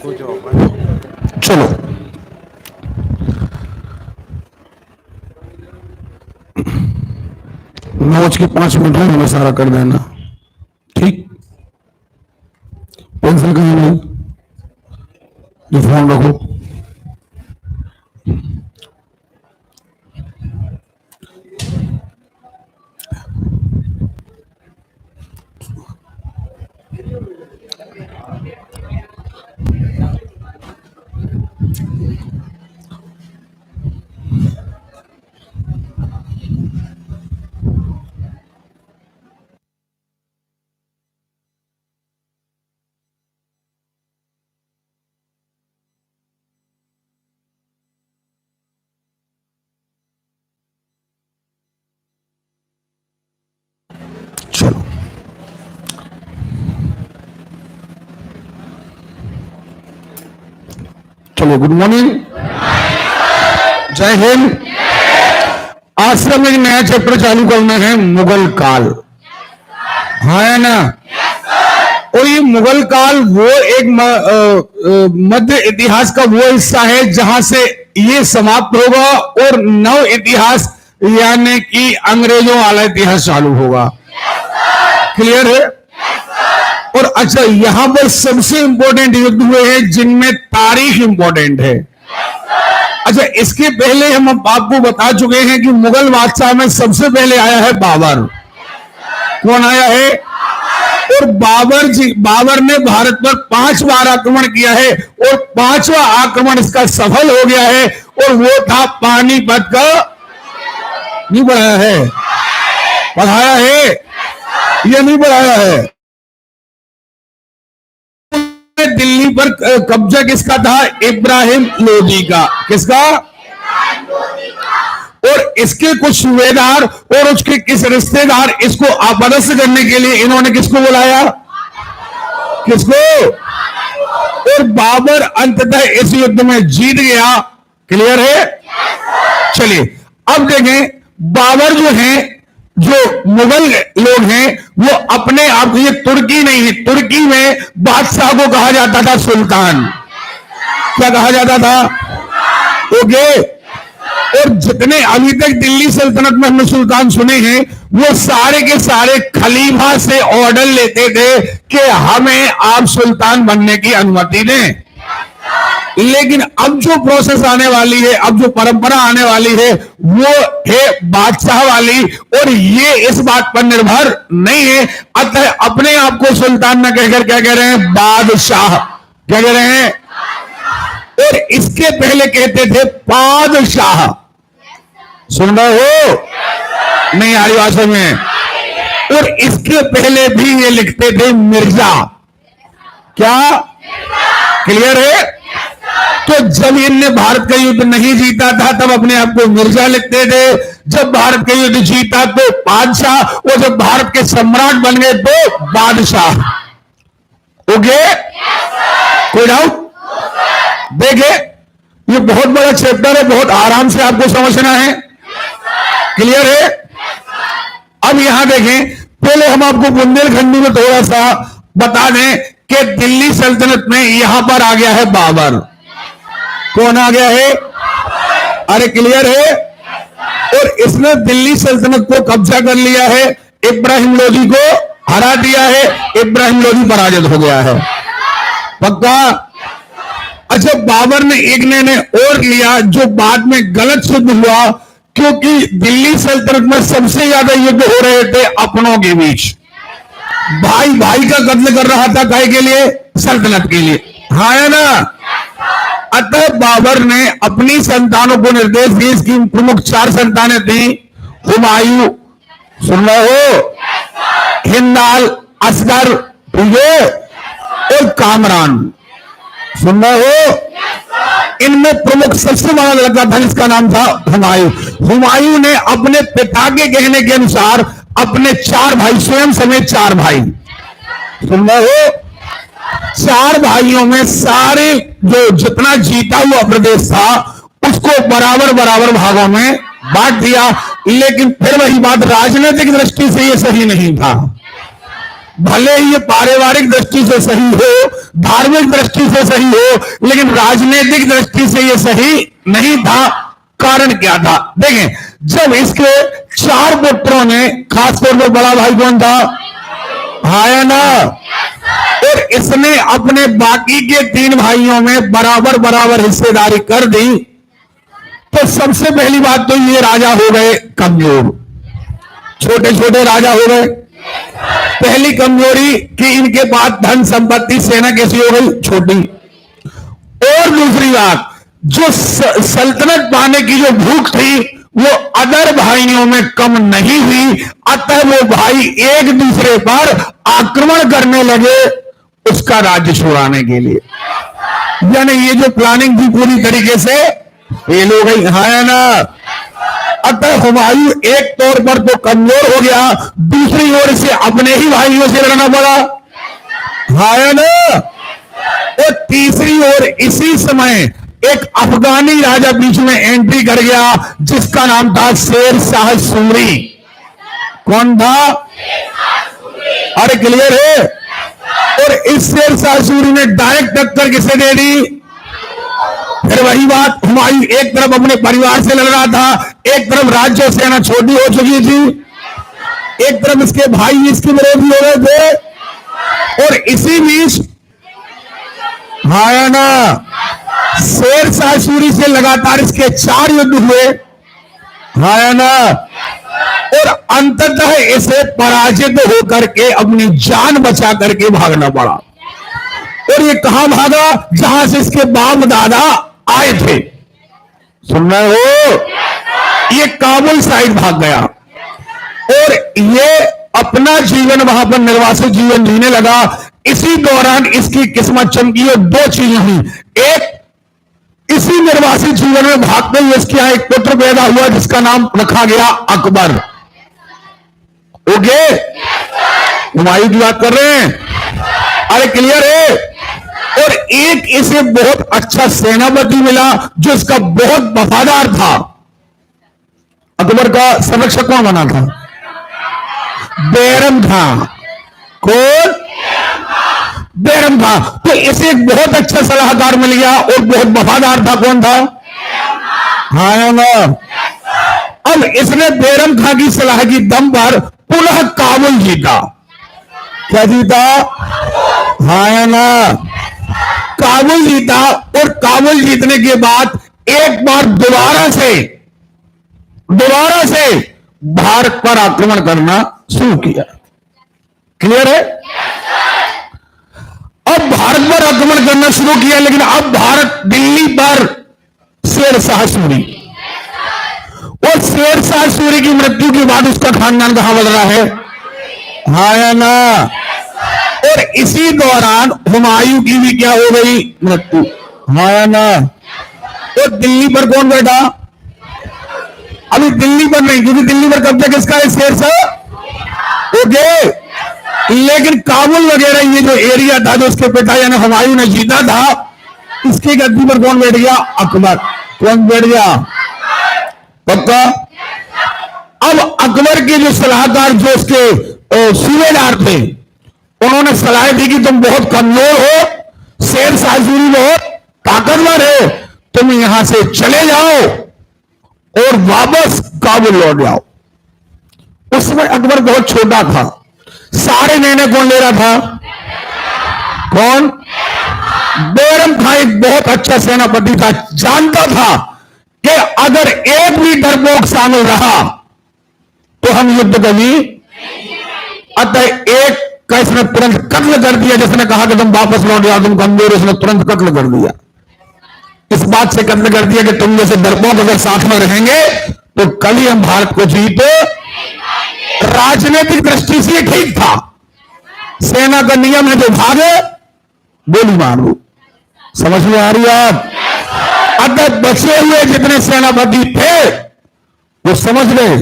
चलो, 9:05 में सारा कर देना, ठीक। पेंसिल कहीं नहीं, जो फोन रखो। चलो, चलो, गुड मॉर्निंग, जय हिंद। आज से हम एक नया चैप्टर चालू करना है, मुगल काल। हाँ है ना। और ये मुगल काल वो एक मध्य इतिहास का वो हिस्सा है जहां से ये समाप्त होगा और नव इतिहास यानी कि अंग्रेजों वाला इतिहास चालू होगा। क्लियर है। और अच्छा, यहां पर सबसे इंपॉर्टेंट युद्ध हुए हैं जिनमें तारीख इंपॉर्टेंट है। अच्छा, इसके पहले हम आपको बता चुके हैं कि मुगल बादशाह में सबसे पहले आया है बाबर। कौन आया है? और बाबर ने भारत पर 5 बार आक्रमण किया है और 5वां आक्रमण इसका सफल हो गया है और वो था पानीपत का। नहीं बढ़ाया है? बढ़ाया है? ये नहीं बढ़ाया है। दिल्ली पर कब्जा किसका था? इब्राहिम लोदी का। किसका? और इसके कुछ सूबेदार और उसके किस रिश्तेदार इसको अपदस्थ करने के लिए इन्होंने किसको बुलाया? किसको? और बाबर अंततः इस युद्ध में जीत गया। क्लियर है? चलिए अब देखें, बाबर जो हैं, जो मुगल लोग हैं, वो अपने आप, ये तुर्की नहीं है, तुर्की में बादशाह को कहा जाता था सुल्तान। क्या कहा जाता था? ओके। और जितने अभी तक दिल्ली सल्तनत में हमने सुल्तान सुने हैं, वो सारे के सारे खलीफा से ऑर्डर लेते थे कि हमें आप सुल्तान बनने की अनुमति दें। लेकिन अब जो प्रोसेस आने वाली है, अब जो परंपरा आने वाली है, वो है बादशाह वाली। और ये इस बात पर निर्भर नहीं है, अतः अपने आप को सुल्तान न कहकर क्या कह रहे हैं? बादशाह। क्या कह रहे हैं? और इसके पहले कहते थे पादशाह। सुन रहे हो? नहीं आ रही भाषा में? और इसके पहले भी ये लिखते थे मिर्जा। क्या? क्लियर है? तो जब इनने भारत का युद्ध नहीं जीता था तब अपने आप को मिर्जा लिखते थे, जब भारत का युद्ध जीता तो बादशाह, और जब भारत के सम्राट बन गए तो बादशाह। ओके? कोई डाउट? देखे, ये बहुत बड़ा चैप्टर है, बहुत आराम से आपको समझना है। क्लियर है? अब यहां देखें, पहले हम आपको बुंदेलखंडी में थोड़ा सा बता दें कि दिल्ली सल्तनत में यहां पर आ गया है बाबर। कौन आ गया है? अरे क्लियर है? और इसने दिल्ली सल्तनत को कब्जा कर लिया है, इब्राहिम लोदी को हरा दिया है, इब्राहिम लोदी पराजित हो गया है। पक्का? अच्छा, बाबर ने एक निर्णय और लिया जो बाद में गलत सिद्ध हुआ, क्योंकि दिल्ली सल्तनत में सबसे ज्यादा युद्ध हो रहे थे अपनों के बीच। भाई भाई का कत्ल कर रहा था, काहे के लिए? सल्तनत के लिए। हाँ है ना। अतः बाबर ने अपनी संतानों को निर्देश दिए, इसकी प्रमुख 4 संतानें थी। हुमायूं, सुन रहे हो? हिंदाल, असगर, ठीक है, और कामरान, सुन रहे हो? इनमें प्रमुख सबसे बड़ा लड़का था जिसका नाम था हुमायूं। हुमायूं ने अपने पिता के कहने के अनुसार अपने 4 भाई, स्वयं समेत 4 भाई, सुन रहे हो? 4 भाइयों में सारे जो जितना जीता हुआ प्रदेश था उसको बराबर बराबर भागों में बांट दिया। लेकिन फिर वही बात, राजनीतिक दृष्टि से यह सही नहीं था। भले ही ये पारिवारिक दृष्टि से सही हो, धार्मिक दृष्टि से सही हो, लेकिन राजनीतिक दृष्टि से ये सही नहीं था। कारण क्या था? देखें, जब इसके 4 पुत्रों ने, खासतौर पर बड़ा भाई कौन था? है ना, और इसने अपने बाकी के 3 भाइयों में बराबर बराबर हिस्सेदारी कर दी, तो सबसे पहली बात तो ये राजा हो गए कमजोर, छोटे छोटे राजा हो गए। पहली कमजोरी कि इनके पास धन संपत्ति, सेना कैसी हो गई? छोटी। और दूसरी बात, जो सल्तनत पाने की जो भूख थी वो अदर भाइयों में कम नहीं हुई, अतः वो भाई एक दूसरे पर आक्रमण करने लगे उसका राज्य छुड़ाने के लिए। यानी ये जो प्लानिंग थी पूरी तरीके से फेल हो गई, है ना। अतः हुमायूं एक तौर पर तो कमजोर हो गया, दूसरी ओर से अपने ही भाइयों से लड़ना पड़ा, है ना। और तीसरी ओर इसी समय एक अफगानी राजा बीच में एंट्री कर गया जिसका नाम था शेर शाह सूरी। कौन था? अरे क्लियर है? और इस शेर शाह सूरी ने डायरेक्ट टक्कर किसे दे दी? फिर वही बात, हुमायूं एक तरफ अपने परिवार से लड़ रहा था, एक तरफ राज्य और सेना छोटी हो चुकी थी, एक तरफ इसके भाई इसके विरोधी हो रहे थे, और इसी बीच है ना शेर शाह सूरी से लगातार इसके 4 युद्ध हुए, है ना। और अंततः इसे पराजित होकर के अपनी जान बचा करके भागना पड़ा। और ये कहां भागा? जहां से इसके बाप दादा आए थे। सुन रहे हो? ये काबुल साइड भाग गया और ये अपना जीवन वहां पर निर्वासित जीवन जीने लगा। इसी दौरान इसकी किस्मत चमकी और 2 चीजें हुई। एक, इसी निर्वासित जीवन में भागते हुए इसके यहां एक पुत्र पैदा हुआ जिसका नाम रखा गया अकबर। ओके, हुमायूं की बात कर रहे हैं? अरे क्लियर है? और एक इसे बहुत अच्छा सेनापति मिला जो इसका बहुत वफादार था। अकबर का संरक्षक कौन बना था? बैरम था। कौन? बैरम था। तो इसे एक बहुत अच्छा सलाहकार मिल गया और बहुत वफादार था। कौन था? हाँ ना। अब इसने बैरम खां की सलाह की दम पर पुनः काबुल जीता। क्या जीता? हाँ ना, काबुल जीता। और काबुल जीतने के बाद एक बार दोबारा से भारत पर आक्रमण करना शुरू किया। क्लियर है? अब भारत पर आक्रमण करना शुरू किया, लेकिन अब भारत दिल्ली पर शेर शाह सूरी, और शेर शाह सूरी की मृत्यु के बाद उसका खानदान कहां बढ़ रहा है? हाँ या ना। और इसी दौरान हुमायूं की भी क्या हो गई? मृत्यु। हाँ या ना। और दिल्ली पर कौन बैठा? अभी दिल्ली पर नहीं, क्योंकि दिल्ली पर कब्जा किसका है? शेर शाह। ओके, लेकिन काबुल वगैरह ये जो एरिया था जो उसके पिता यानी हुमायूं ने जीता था, इसके गद्दी पर कौन बैठ गया? अकबर। कौन बैठ गया? पक्का? अब अकबर के जो सलाहकार जो उसके सूबेदार थे, उन्होंने सलाह दी कि तुम बहुत कमजोर हो, शेर शाह सूरी बहुत ताकतवर है, तुम यहां से चले जाओ और वापस काबुल लौट जाओ। उस समय अकबर बहुत छोटा था, सारे निर्णय कौन ले रहा था? कौन? बैरम खां एक बहुत अच्छा सेनापति था, जानता था कि अगर एक भी डरपोक शामिल रहा तो हम युद्ध कभी। अतः एक का इसने तुरंत कत्ल कर दिया, जिसने कहा कि तुम वापस लौट जाओ, तुम कमजोर, उसने तुरंत कत्ल कर दिया। इस बात से कत्ल कर दिया कि तुम जैसे डरपोक अगर साथ में रहेंगे तो कल ही हम भारत को जीत। राजनीतिक दृष्टि से ठीक था, सेना का नियम है जो भागे गोली मारो। समझ में आ रही है आप? अगर बचे हुए जितने सेनापति थे वो समझ गए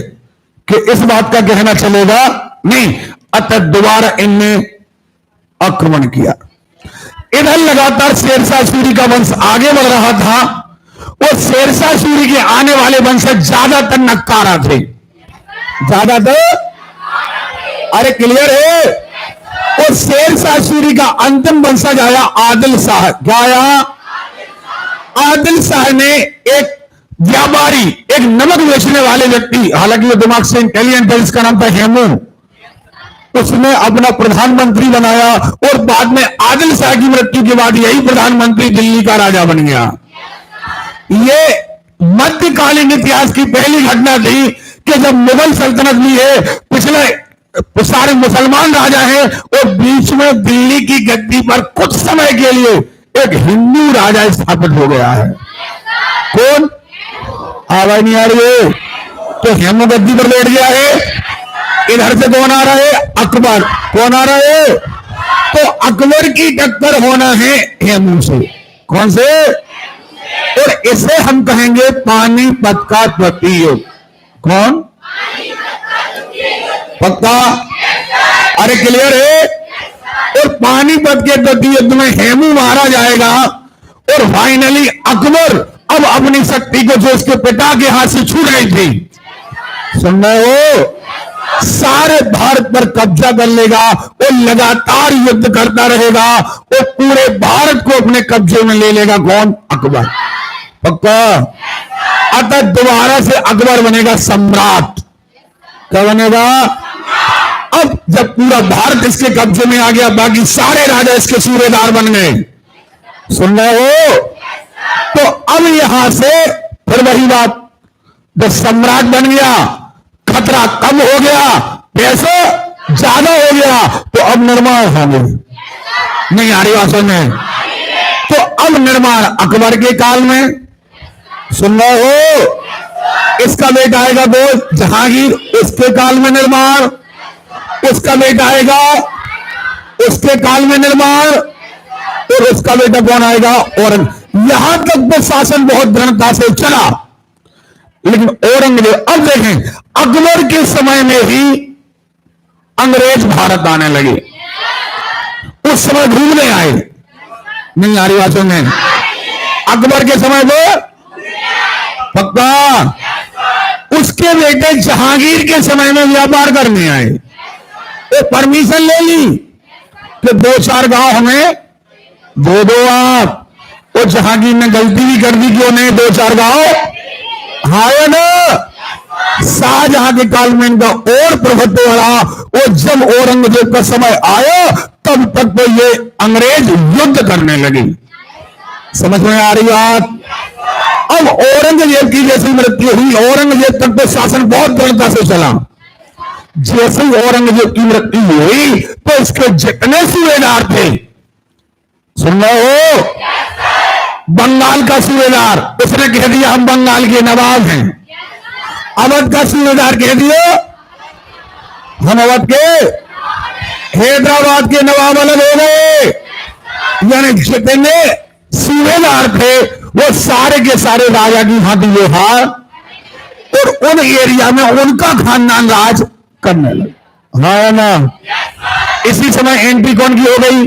कि इस बात का कहना चलेगा नहीं, अतः दोबारा इनने आक्रमण किया। इधर लगातार शेरशाह सूरी का वंश आगे बढ़ रहा था और शेरशाह सूरी के आने वाले वंशज ज्यादातर नक्कारा थे। ज्यादातर, अरे क्लियर है? और शेरशाह सूरी का अंतिम वंशज आया आदिल शाह। क्या आया? आदिल शाह ने एक व्यापारी, एक नमक बेचने वाले व्यक्ति, हालांकि वो दिमाग से इंटेलिजेंट है, इसका नाम था हेमू, उसने अपना प्रधानमंत्री बनाया और बाद में आदिल शाह की मृत्यु के बाद यही प्रधानमंत्री दिल्ली का राजा बन गया। ये मध्यकालीन इतिहास की पहली घटना थी कि जब मुगल सल्तनत भी है, पिछले सारे मुसलमान राजा हैं और बीच में दिल्ली की गद्दी पर कुछ समय के लिए एक हिंदू राजा स्थापित हो गया है। कौन? आवाज नहीं आ रही है? तो हेमू गद्दी पर बैठ गया है। इधर से कौन आ रहा है? अकबर। कौन आ रहा है? तो अकबर की टक्कर होना है हेमू से। कौन से? और इसे हम कहेंगे पानीपत का द्वितीय युद्ध। कौन? पक्का? अरे क्लियर है? और पानीपत के द्वितीय युद्ध में हेमू मारा जाएगा और फाइनली अकबर अब अपनी शक्ति को जो उसके पिता के हाथ से छूट गई थी, सुन रहे हो, सारे भारत पर कब्जा कर लेगा और लगातार युद्ध करता रहेगा और पूरे भारत को अपने कब्जे में ले लेगा। कौन? अकबर। पक्का? अतः दोबारा से अकबर बनेगा सम्राट। क्या बनेगा? अब जब पूरा भारत इसके कब्जे में आ गया, बाकी सारे राजा इसके सूबेदार बन गए। सुन रहे हो? तो अब यहां से फिर वही बात, जब सम्राट बन गया, खतरा कम हो गया, पैसा ज्यादा हो गया, तो अब निर्माण होंगे। नहीं आ रही बात में? तो अब निर्माण अकबर के काल में। सुन रहे हो? इसका बेटा आएगा वो जहांगीर, उसके काल में निर्माण। उसका बेटा आएगा, उसके काल में निर्माण। और उसका बेटा कौन आएगा? औरंगजेब। यहां तक वो शासन बहुत दृढ़ता से चला, लेकिन औरंगजेब, अब देखें, अकबर के समय में ही अंग्रेज भारत आने लगे। उस समय घूमने आए। नहीं आ रही बातों में? अकबर के समय वो पक्का। उसके बेटे जहांगीर के समय में व्यापार करने आए, वो परमिशन ले ली कि 2-4 गांव हमें दो आप। और जहांगीर ने गलती भी कर दी, क्यों नहीं 2-4 गांव? हाँ ना? शाहजहां के काल में इनका और प्रभुत्व बढ़ा और जब औरंगजेब का समय आया तब तक तो ये अंग्रेज युद्ध करने लगे। समझ में आ रही बात? अब औरंगजेब की जैसी मृत्यु हुई, औरंगजेब तक तो शासन बहुत दृढ़ता से चला। जैसे ही औरंगजेब की मृत्यु हुई तो इसके जितने सूबेदार थे, सुन रहे हो, बंगाल का सूबेदार, उसने कह दिया हम बंगाल के नवाब हैं। अवध का सूबेदार कह दिया हम अवध के, हैदराबाद के नवाब अलग हो गए। यानी जितने सूबेदार थे वो सारे के सारे राजा की हाथी लोहार और उन एरिया में उनका खानदान राज करने लगा। हाँ ना? इसी समय एंट्री कौन की हो गई?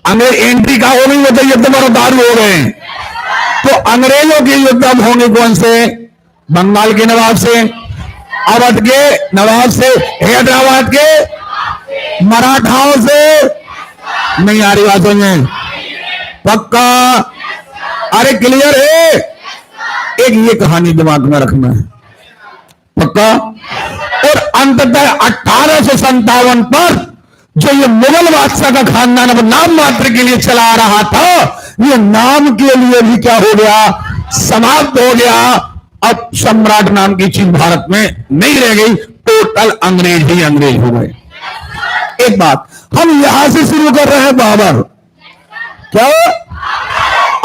अंग्रेज एंट्री का हो गई, वो तो युद्ध में दारू हो गए। तो अंग्रेजों के युद्ध अब होंगे कौन से? बंगाल के नवाब से, अवध के नवाब से, हैदराबाद के मराठाओं से। नहीं आ रही बातों में? पक्का? अरे क्लियर है? एक ये कहानी दिमाग में रखना है। पक्का? और अंततः 1857 पर जो ये मुगल बादशाह का खानदान अब नाम मात्र के लिए चला आ रहा था, ये नाम के लिए भी क्या हो गया? समाप्त हो गया। अब सम्राट नाम की चीज भारत में नहीं रह गई, टोटल अंग्रेज ही अंग्रेज हो गए। एक बात हम यहां से शुरू कर रहे हैं, बाबर। क्या?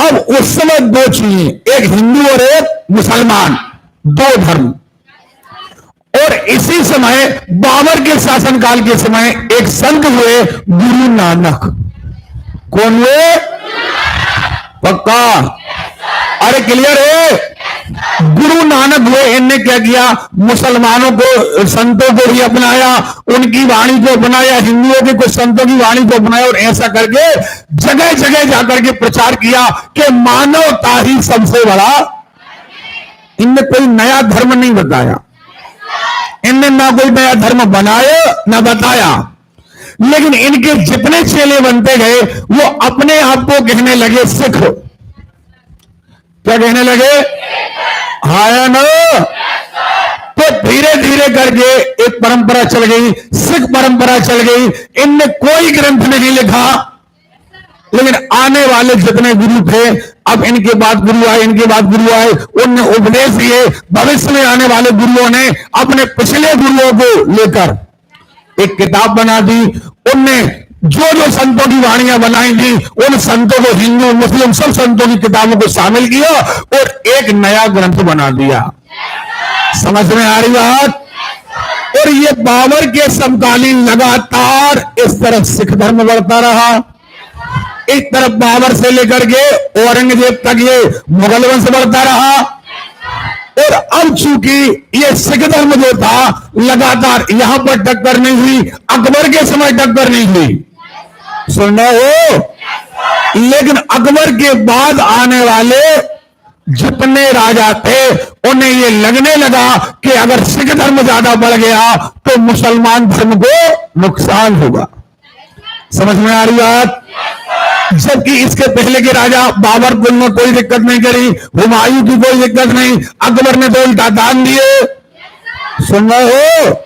अब उस समय 2 चीजें, एक हिंदू और एक मुसलमान, 2 धर्म। और इसी समय बाबर के शासनकाल के समय एक संत हुए गुरु नानक। कौन हुए? पक्का? अरे क्लियर है? गुरु नानक हुए। इनने क्या किया? मुसलमानों को, संतों को भी अपनाया, उनकी वाणी को अपनाया, हिंदुओं के कुछ संतों की वाणी को अपनाया और ऐसा करके जगह जगह जाकर के प्रचार किया कि मानवता ही सबसे बड़ा। इनने कोई नया धर्म नहीं बताया, इनने ना कोई नया धर्म बनाया ना बताया, लेकिन इनके जितने चेले बनते गए वो अपने आप को कहने लगे सिख। क्या कहने लगे? हाँ ना? तो धीरे धीरे करके एक परंपरा चल गई, सिख परंपरा चल गई। इनने कोई ग्रंथ नहीं लिखा, लेकिन आने वाले जितने गुरु थे, अब इनके बाद गुरु आए, इनके बाद गुरु आए, उनने उपदेश दिए। भविष्य में आने वाले गुरुओं ने अपने पिछले गुरुओं को लेकर एक किताब बना दी। उनने जो जो संतों की वाणियां बनाई थी, उन संतों को, हिंदू मुस्लिम सब संतों की किताबों को शामिल किया और एक नया ग्रंथ बना दिया। समझ में आ रही बात? और ये बाबर के समकालीन लगातार इस तरफ सिख धर्म बढ़ता रहा, एक तरफ बाबर से लेकर के औरंगजेब तक ये मुगल वंश बढ़ता रहा। और अब चूंकि ये सिख धर्म जो था लगातार यहां पर टक्कर नहीं हुई, अकबर के समय टक्कर नहीं हुई, सुन रहे हो? लेकिन अकबर के बाद आने वाले जितने राजा थे उन्हें ये लगने लगा कि अगर सिख धर्म ज्यादा बढ़ गया तो मुसलमान धर्म को नुकसान होगा। समझ में आ रही बात? जबकि इसके पहले के राजा बाबर को ने कोई दिक्कत नहीं करी, हुमायूं की कोई दिक्कत नहीं, अकबर ने तो उल्टा दान दिए। सुन रहे हो?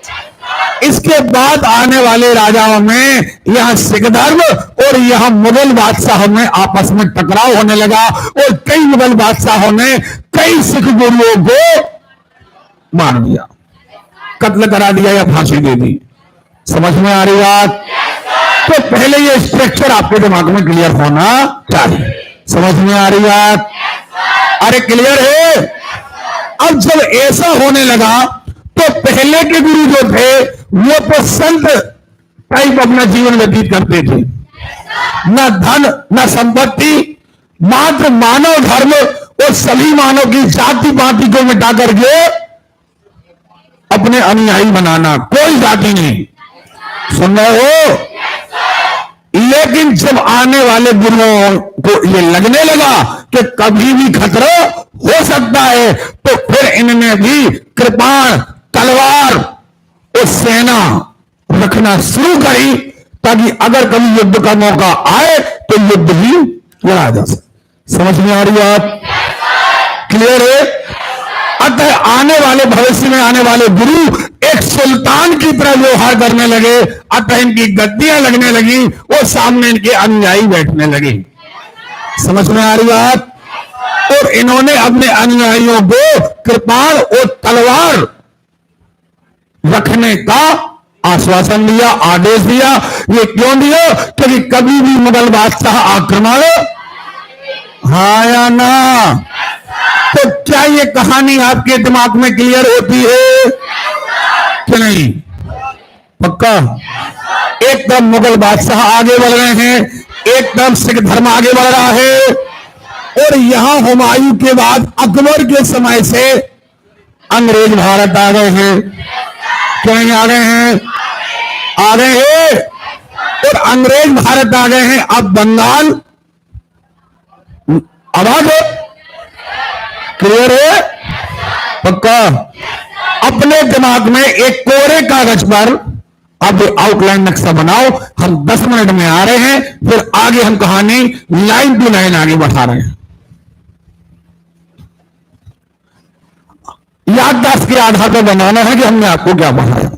इसके बाद आने वाले राजाओं में यहां सिख धर्म और यहां मुगल बादशाहों में आपस में टकराव होने लगा और कई मुगल बादशाहों ने कई सिख गुरुओं को मार दिया, कत्ल करा दिया या फांसी दे दी। समझ में आ रही बात? तो पहले ये स्ट्रक्चर आपके दिमाग में क्लियर होना चाहिए। समझ में आ रही बात? अरे क्लियर है? अब जब ऐसा होने लगा तो पहले के गुरु जो थे वो तो संत टाइप अपना जीवन व्यतीत करते थे, न धन न संपत्ति, मात्र मानव धर्म और सभी मानव की जाति पाति को मिटा करके अपने अनुयायी बनाना, कोई जाति नहीं। सुन रहे हो? लेकिन जब आने वाले गुरुओं को ये लगने लगा कि कभी भी खतरा हो सकता है, तो फिर इन्होंने भी कृपाण, तलवार और सेना रखना शुरू करी, ताकि अगर कभी युद्ध का मौका आए तो युद्ध भी लड़ा जा सके। समझ में आ रही बात? क्लियर है? अतः आने वाले भविष्य में आने वाले गुरु एक सुल्तान की तरह व्यवहार करने लगे। अतः इनकी गद्दियां लगने लगी और सामने इनके अनुयायी बैठने लगे। समझ में आ रही बात? और इन्होंने अपने अनुयायियों को कृपाण और तलवार रखने का आश्वासन दिया, आदेश दिया। ये क्यों दिया? क्योंकि कभी भी मुगल बादशाह आक्रमण, हाँ या ना? तो क्या ये कहानी आपके दिमाग में क्लियर होती है कि नहीं? पक्का? एक तरफ मुगल बादशाह आगे बढ़ रहे हैं, एक तरफ सिख धर्म आगे बढ़ रहा है, और यहां हुमायूं के बाद अकबर के समय से अंग्रेज भारत आ गए हैं। क्यों नहीं आ गए हैं? आ गए हैं। और अंग्रेज भारत आ गए हैं। अब बंगाल, आवाज है? क्लियर है? पक्का? अपने दिमाग में एक कोरे कागज पर अब आउटलाइन नक्शा बनाओ। हम 10 मिनट में आ रहे हैं, फिर आगे हम कहानी लाइन टू लाइन आगे बढ़ा रहे हैं। याददाश्त के आधार पर बनाना है कि हमने आपको क्या पढ़ाया।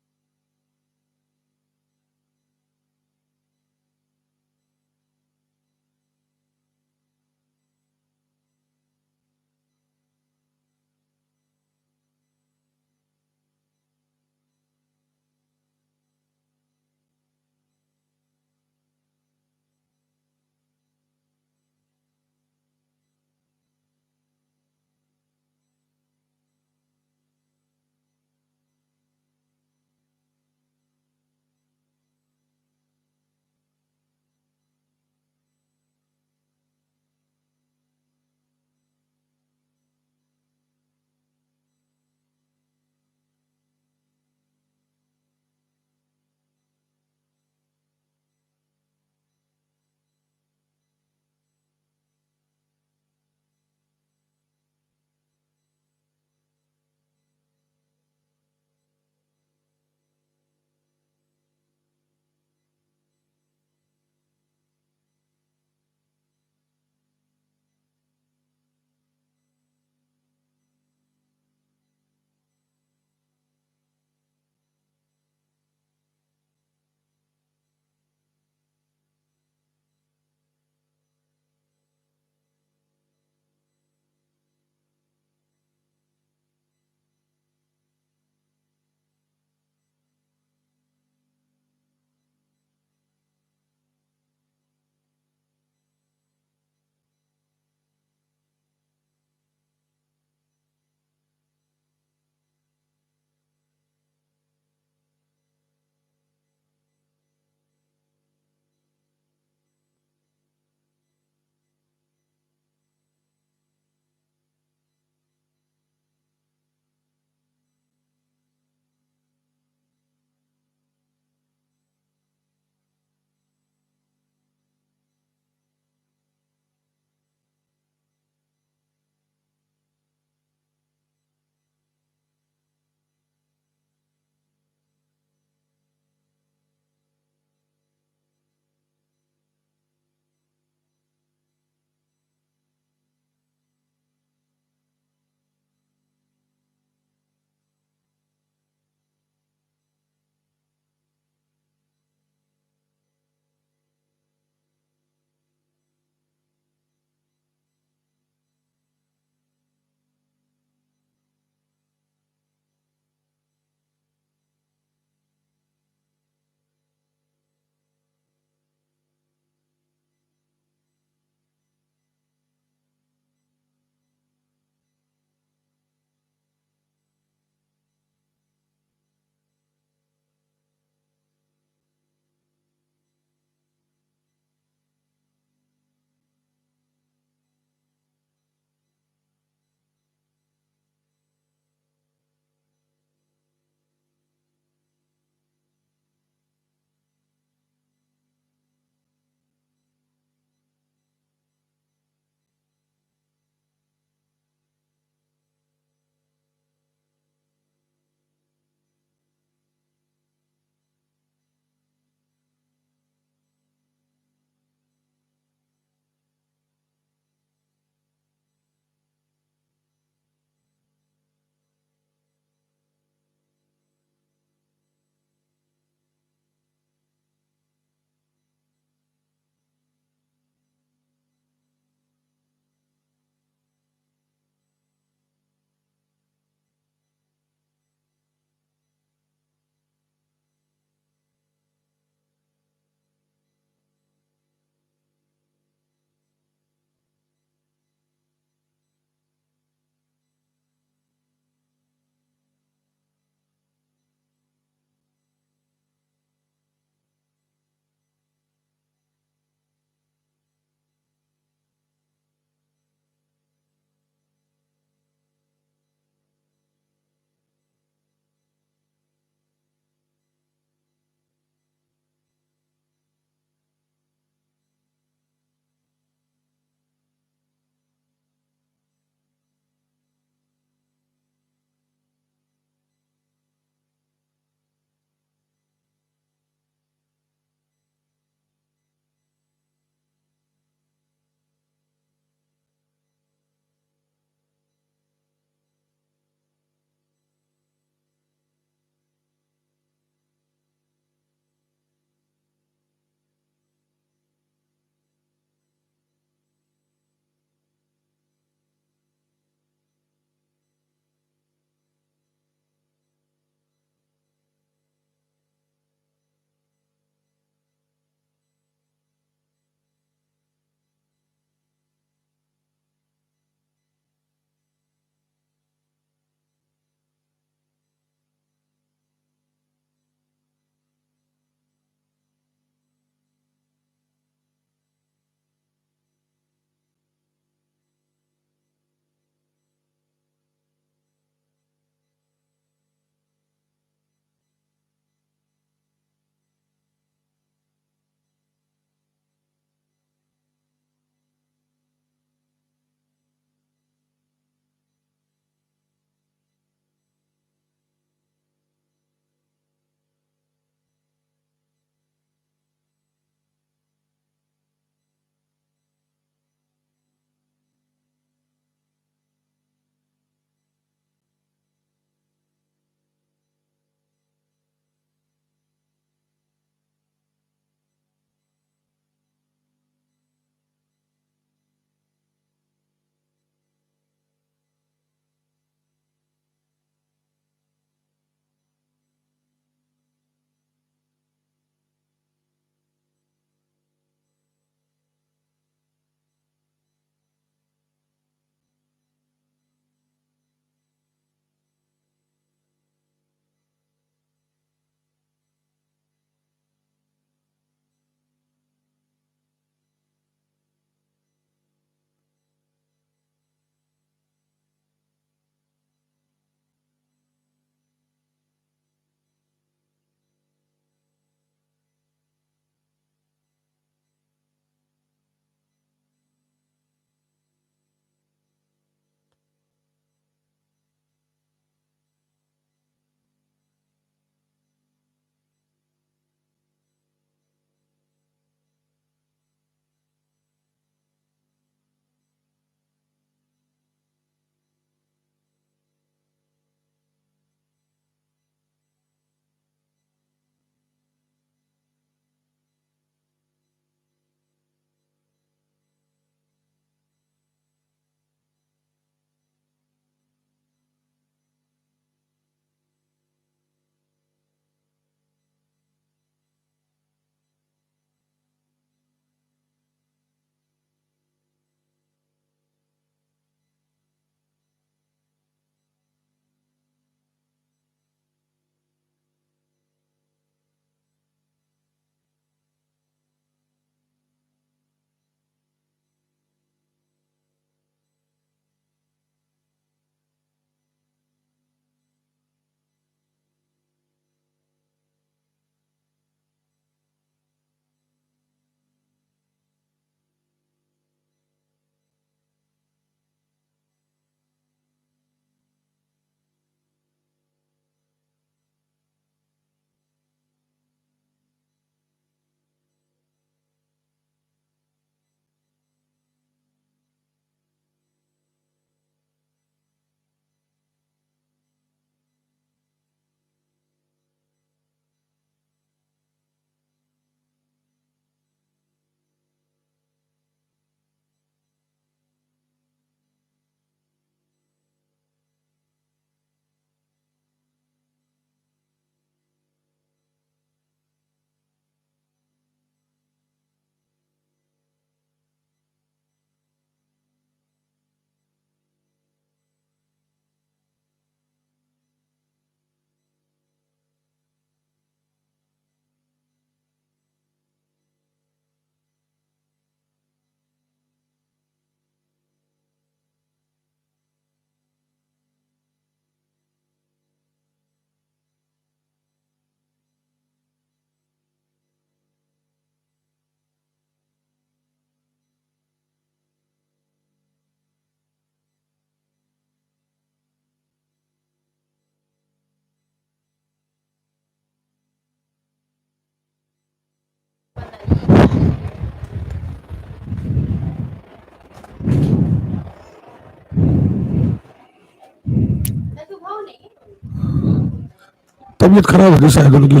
तबीयत खराब हो गई शायद उनकी,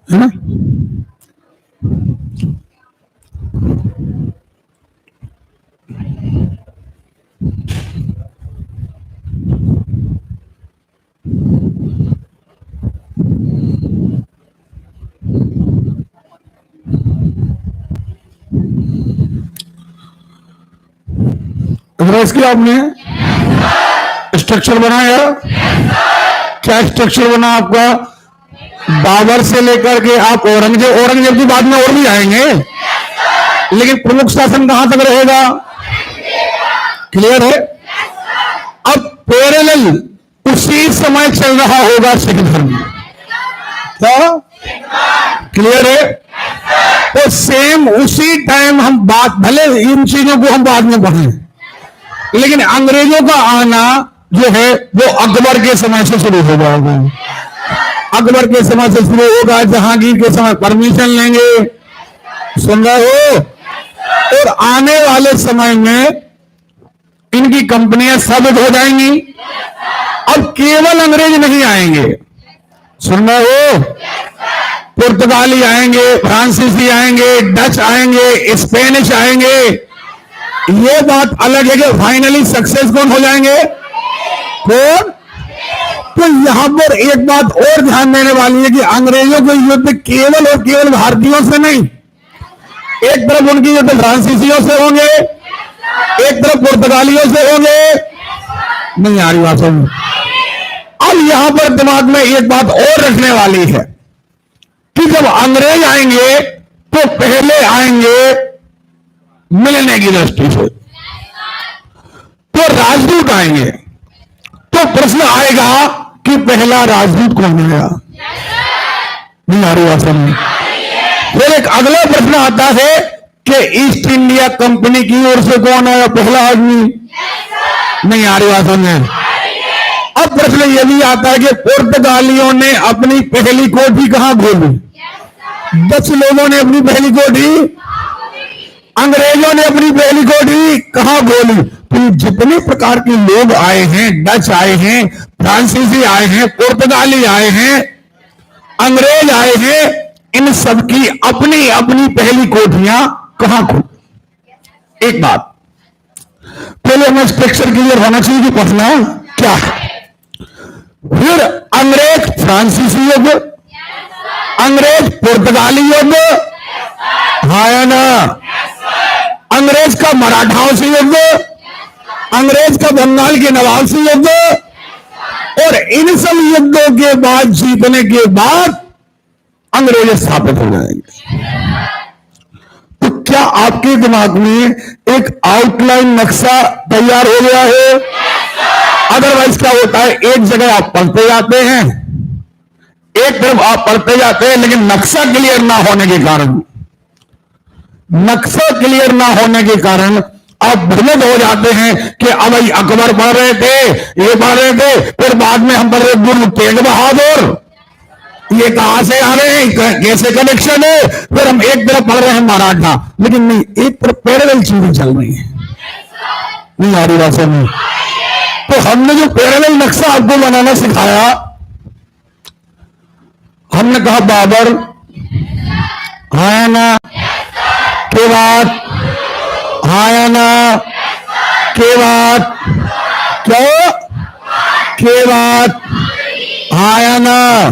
है ना। किया आपने स्ट्रक्चर बनाया, क्या स्ट्रक्चर बना आपका? बाबर से लेकर के आप औरंगजेब की बात में और भी आएंगे, लेकिन प्रमुख शासन कहां तक रहेगा? क्लियर है। अब पैरेलल उसी समय चल रहा होगा सिख धर्म, क्या क्लियर है? तो सेम उसी टाइम हम बात, भले इन चीजों को हम बाद में पढ़ें, लेकिन अंग्रेजों का आना जो है वो अकबर के समय से शुरू हो जाएगा। अकबर के समय से शुरू होगा, जहांगीर के समय परमिशन लेंगे, सुन रहे हो? और आने वाले समय में इनकी कंपनियां स्थापित हो जाएंगी। अब केवल अंग्रेज नहीं आएंगे, सुन रहे हो? पुर्तगाली आएंगे, फ्रांसीसी आएंगे, डच आएंगे, स्पेनिश आएंगे। ये बात अलग है कि फाइनली सक्सेस कौन हो जाएंगे? कौन? तो यहां पर एक बात और ध्यान देने वाली है कि अंग्रेजों के युद्ध केवल और केवल भारतीयों से नहीं, एक तरफ उनकी युद्ध फ्रांसीसियों से होंगे, एक तरफ पुर्तगालियों से होंगे। नहीं आ रही बात समझ? अब यहां पर दिमाग में एक बात और रखने वाली है कि जब अंग्रेज आएंगे तो पहले आएंगे मिलने की दृष्टि से, तो राजदूत आएंगे। तो प्रश्न आएगा कि पहला राजदूत कौन आया? नहीं आ रही बात समझ? फिर एक अगला प्रश्न आता है कि ईस्ट इंडिया कंपनी की ओर से कौन आया पहला आदमी? नहीं आ रही बात समझ? अब प्रश्न यह भी आता है कि पुर्तगालियों ने अपनी पहली कोठी कहां खोली? डच लोगों ने अपनी पहली कोठी, अंग्रेजों ने अपनी पहली कोठी कहां खोली? तो जितने प्रकार के लोग आए हैं, डच आए हैं, फ्रांसीसी आए हैं, पुर्तगाली आए हैं, अंग्रेज आए हैं, इन सबकी अपनी अपनी पहली कोठियां कहां खोली? एक बात पहले हमें स्ट्रक्चर क्लियर होना चाहिए कि पढ़ना क्या है। फिर अंग्रेज फ्रांसीसी युद्ध, अंग्रेज पुर्तगाली युद्ध, हाँ या ना? अंग्रेज का मराठाओं से युद्ध, अंग्रेज का बंगाल के नवाब से युद्ध, और इन सब युद्धों के बाद जीतने के बाद अंग्रेज स्थापित हो जाएंगे। तो क्या आपके दिमाग में एक आउटलाइन नक्शा तैयार हो गया है? अदरवाइज क्या होता है, एक जगह आप पढ़ते जाते हैं, एक तरफ आप पढ़ते जाते हैं, लेकिन नक्शा क्लियर ना होने के कारण, नक्शा क्लियर ना होने के कारण आप भ्रमित हो जाते हैं कि अब अकबर पढ़ रहे थे, ये पढ़ रहे थे, फिर बाद में हम पढ़ रहे गुरु तेग बहादुर, ये कहां से आ रहे हैं, कैसे कनेक्शन है? फिर हम एक तरफ पढ़ रहे हैं मराठा, लेकिन नहीं, एक तरफ पैरेलल चीजें चल रही है। नहीं आ रही बात समझ? तो हमने जो पैरेलल नक्शा आपको बनाना सिखाया, हमने कहा बाबर, हाँ ना के बाद, हाँ ना के बाद, क्या के बाद, हाँ ना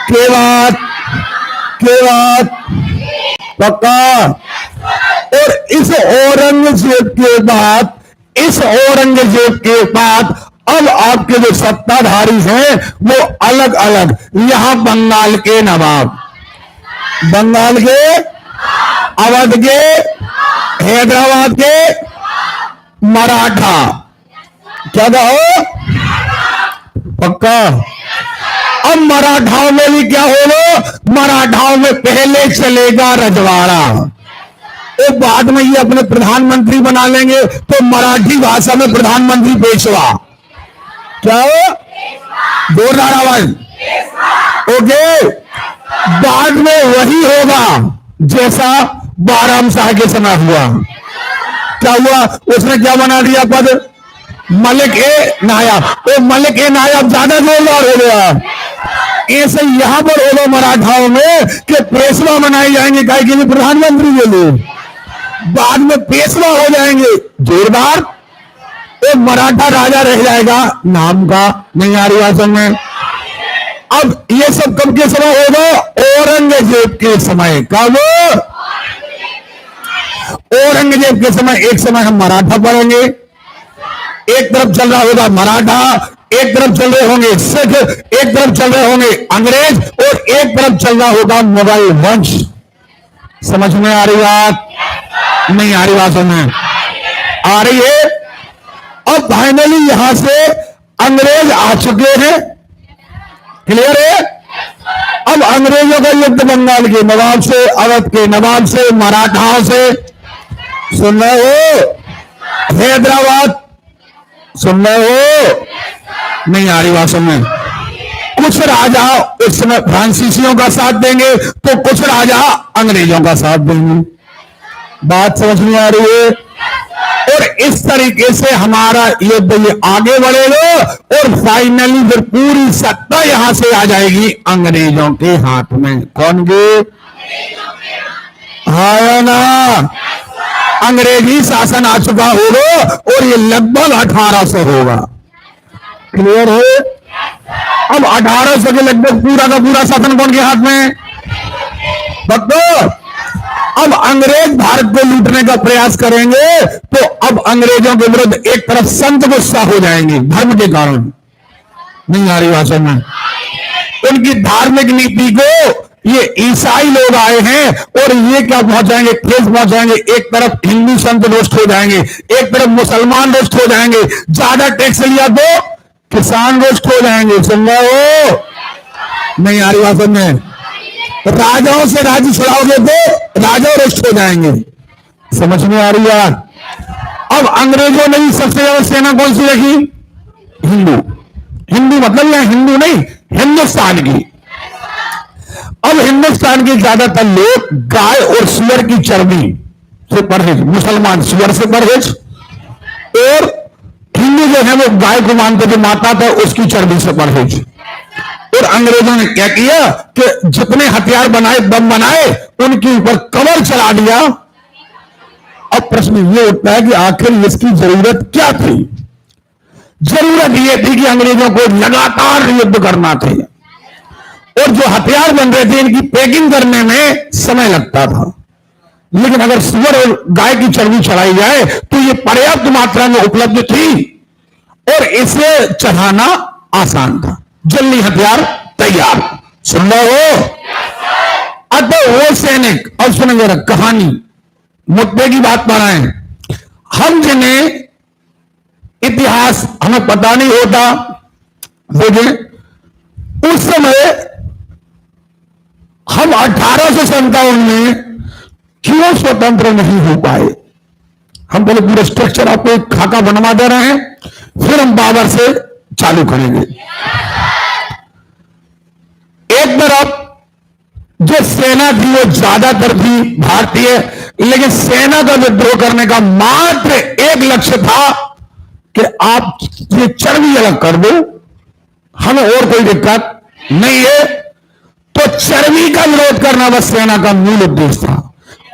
के बाद, के बाद, पक्का। और इस औरंगजेब के बाद, इस औरंगजेब के बाद अब आपके जो सत्ताधारी हैं वो अलग अलग, यहां बंगाल के नवाब, बंगाल के, अवध के, हैदराबाद के, मराठा, क्या कहो? पक्का। अब मराठाओं में भी क्या होगा? मराठाओं में पहले चलेगा रजवाड़ा, और बाद में ये अपने प्रधानमंत्री बना लेंगे, तो मराठी भाषा में प्रधानमंत्री पेशवा, क्या जोरदार आवाज, ओके। बाद में वही होगा जैसा बाराम शाह के समय हुआ। क्या हुआ? उसने क्या बना दिया पद? मलिक ए नायाब। तो मलिक ए नायाब ज्यादा जोरदार हो गया, ऐसे यहां पर होगा मराठाओं में कि पेशवा बनाए जाएंगे काय के लिए, प्रधानमंत्री के लिए, बाद में पेशवा हो जाएंगे जोरदार, तो मराठा राजा रह जाएगा नाम का। नहीं आ रही बात में? अब ये सब कब के समय होगा? औरंगजेब के समय। कब? औरंगजेब के समय। एक समय हम मराठा पढ़ेंगे, एक तरफ चल रहा होगा मराठा, एक तरफ चल रहे होंगे सिख, एक तरफ चल रहे होंगे अंग्रेज, और एक तरफ चल रहा होगा मुगल वंश। समझ में आ रही बात? नहीं आ रही बात? में आ रही है। अब फाइनली यहां से अंग्रेज आ चुके हैं, क्लियर है? अब अंग्रेजों का युद्ध बंगाल के नवाब से, अवध के नवाब से, मराठाओं से, सुन रहे हो? हैदराबाद सुन रहे हो? नहीं आ रही बात में? कुछ राजा उस समय फ्रांसीसियों का साथ देंगे, तो कुछ राजा अंग्रेजों का साथ देंगे। बात समझ में आ रही है? और इस तरीके से हमारा युद्ध ये आगे बढ़ेगा, और फाइनली फिर पूरी सत्ता यहां से आ जाएगी अंग्रेजों के हाथ में। कौन के? हाँ ना, अंग्रेजी शासन आ चुका होगा, और ये लगभग 1800 होगा। क्लियर है? अब 1800 के लगभग पूरा का पूरा शासन कौन के हाथ में? भक्तों, अब अंग्रेज भारत को लूटने का प्रयास करेंगे, तो अब अंग्रेजों के विरुद्ध एक तरफ संत गुस्सा हो जाएंगे धर्म के कारण। नहीं आ रही भाषा में? उनकी धार्मिक नीति को ये ईसाई लोग आए हैं, और ये क्या पहुंचाएंगे? ठेस पहुंचाएंगे। एक तरफ हिंदू संत रोस्ट हो जाएंगे, एक तरफ मुसलमान रोस्ट हो जाएंगे। ज्यादा टैक्स लिया तो किसान रोस्ट हो जाएंगे। सुन रहे हो? नहीं आ रही भाषा में? राजाओं से राज्य छुड़ाओगे तो राजा रोस्ट हो जाएंगे। समझ में आ रही है? अब अंग्रेजों ने भी सबसे ज्यादा सेना कौन सी रखी? हिंदू। हिंदू मतलब यह हिंदू नहीं, हिंदुस्तान की। अब हिंदुस्तान के ज्यादातर लोग गाय और सुअर की चर्बी से परहेज, मुसलमान सुअर से परहेज, और हिंदू जो है वो गाय को मानते थे माता, था उसकी चर्बी से परहेज। और अंग्रेजों ने क्या किया कि जितने हथियार बनाए, बम बनाए, उनके ऊपर कवर चला दिया। अब प्रश्न ये उठता है कि आखिर इसकी जरूरत क्या थी? जरूरत यह थी कि अंग्रेजों को लगातार युद्ध करना था, और जो हथियार बन रहे थे इनकी पैकिंग करने में समय लगता था। लेकिन अगर सुअर और गाय की चर्बी चढ़ाई जाए तो ये पर्याप्त मात्रा में उपलब्ध थी, और इसे चढ़ाना आसान था। जल्दी हथियार तैयार। सुन रहे हो? अतः वो सैनिक, अब सुने जरा कहानी, मुद्दे की बात बढ़ाएं। हम जिन्हें इतिहास हमें पता नहीं होता, मुझे उस समय हम 1857 में क्यों स्वतंत्र नहीं हो पाए? हम पहले पूरा स्ट्रक्चर आपको एक खाका बनवा दे रहे हैं, फिर हम बाबर से चालू करेंगे। एक तरफ जो सेना थी वो ज्यादातर थी भारतीय, लेकिन सेना का विद्रोह करने का मात्र एक लक्ष्य था कि आप ये चर्बी अलग कर दो, हमें और कोई दिक्कत नहीं है। तो चर्बी का विरोध करना बस सेना का मूल उद्देश्य था,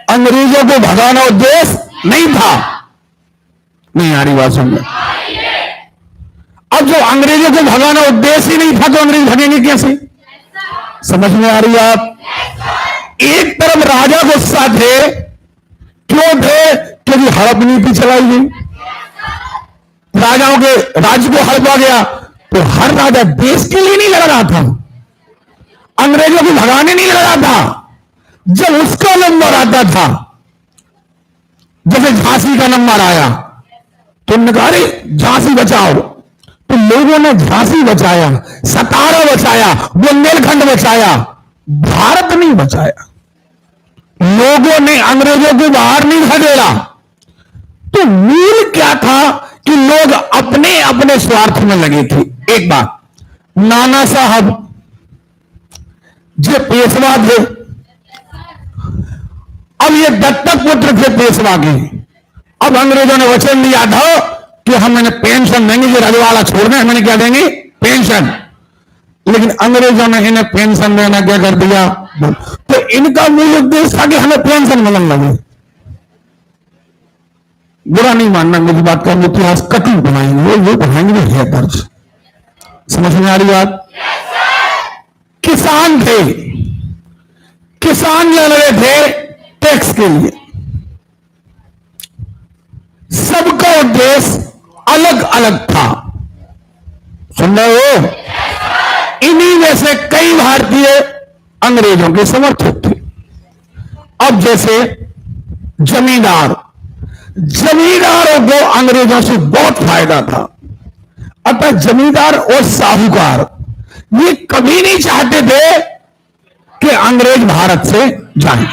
अंग्रेजों को भगाना उद्देश्य नहीं था। नहीं आ रही बात समझ? अब जो अंग्रेजों को भगाना उद्देश्य ही नहीं था, तो अंग्रेज भगेंगे कैसे? समझ में आ रही है आप? एक तरफ राजा गुस्सा थे, क्यों थे? क्योंकि हड़प नीति चलाई गई, राजाओं के राज्य को हड़पा गया। तो हर राजा देश के लिए नहीं लड़ रहा था, अंग्रेजों को भगाने नहीं लड़ रहा था। जब उसका नंबर आता था, जैसे झांसी का नंबर आया, तो उन्होंने कहा अरे झांसी बचाओ, तो लोगों ने झांसी बचाया, सतारा बचाया, बुंदेलखंड बचाया, भारत नहीं बचाया। लोगों ने अंग्रेजों को बाहर नहीं खदेड़ा। तो मूल क्या था कि लोग अपने अपने स्वार्थ में लगे थे। एक बात, नाना साहब जो पेशवा थे, अब ये दत्तक पुत्र थे पेशवा के। अब अंग्रेजों ने वचन दिया था कि हम इन्हें पेंशन देंगे, जो रजवाड़ा छोड़ दें, हम इन्हें क्या देंगे? पेंशन। लेकिन अंग्रेजों ने इन्हें पेंशन देना क्या कर दिया। तो इनका मूल उद्देश्य था कि हमें पेंशन मिलने लगे। बुरा नहीं मानना मेरी बात का, इतिहास कठिन बनाएंगे, वो बनाएंगे है दर्ज। समझ में आ रही बात। किसान थे, किसान लड़ रहे थे टैक्स के लिए। सबका उद्देश्य अलग अलग था, सुन रहे हो। इन्हीं में से कई भारतीय अंग्रेजों के समर्थक थे। अब जैसे जमींदार, जमींदारों को अंग्रेजों से बहुत फायदा था। अतः जमींदार और साहूकार ये कभी नहीं चाहते थे कि अंग्रेज भारत से जाएं।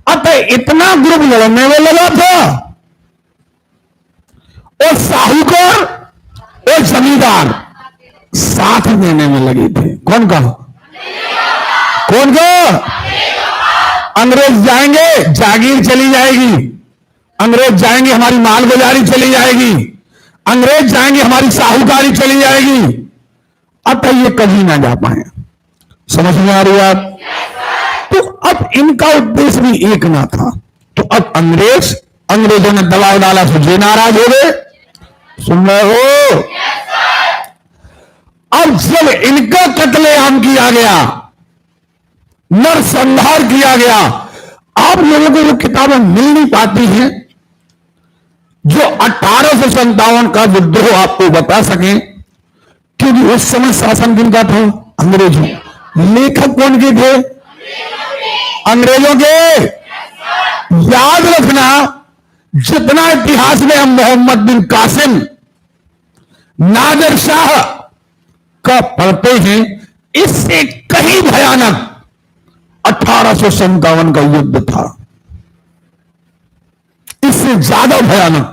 अतः इतना ग्रुप लड़ने में लगा था और साहूकार और जमींदार साथ देने में लगे थे। कौन का? कौन का? अंग्रेज जाएंगे जागीर चली जाएगी, अंग्रेज जाएंगे हमारी मालगुजारी चली जाएगी, अंग्रेज जाएंगे हमारी साहूकारी चली जाएगी। अतः ये कभी ना जा पाए। समझ में आ रही है आप। तो अब इनका उद्देश्य भी एक ना था। तो अब अंग्रेजों ने दबाव डाला तो जे नाराज हो गए। सुन रहे हो। अब जब इनका कत्लेआम किया गया, नरसंहार किया गया, आप लोगों को वो किताबें मिल नहीं पाती हैं जो 1857 का विद्रोह आपको बता सके, क्योंकि उस समय शासन किनका था? अंग्रेजों। लेखक कौन के थे? अंग्रेजों के। याद रखना, जितना इतिहास में हम मोहम्मद बिन कासिम, नादिर शाह का पढ़ते हैं, इससे कहीं भयानक 1857 का युद्ध था। इससे ज्यादा भयानक।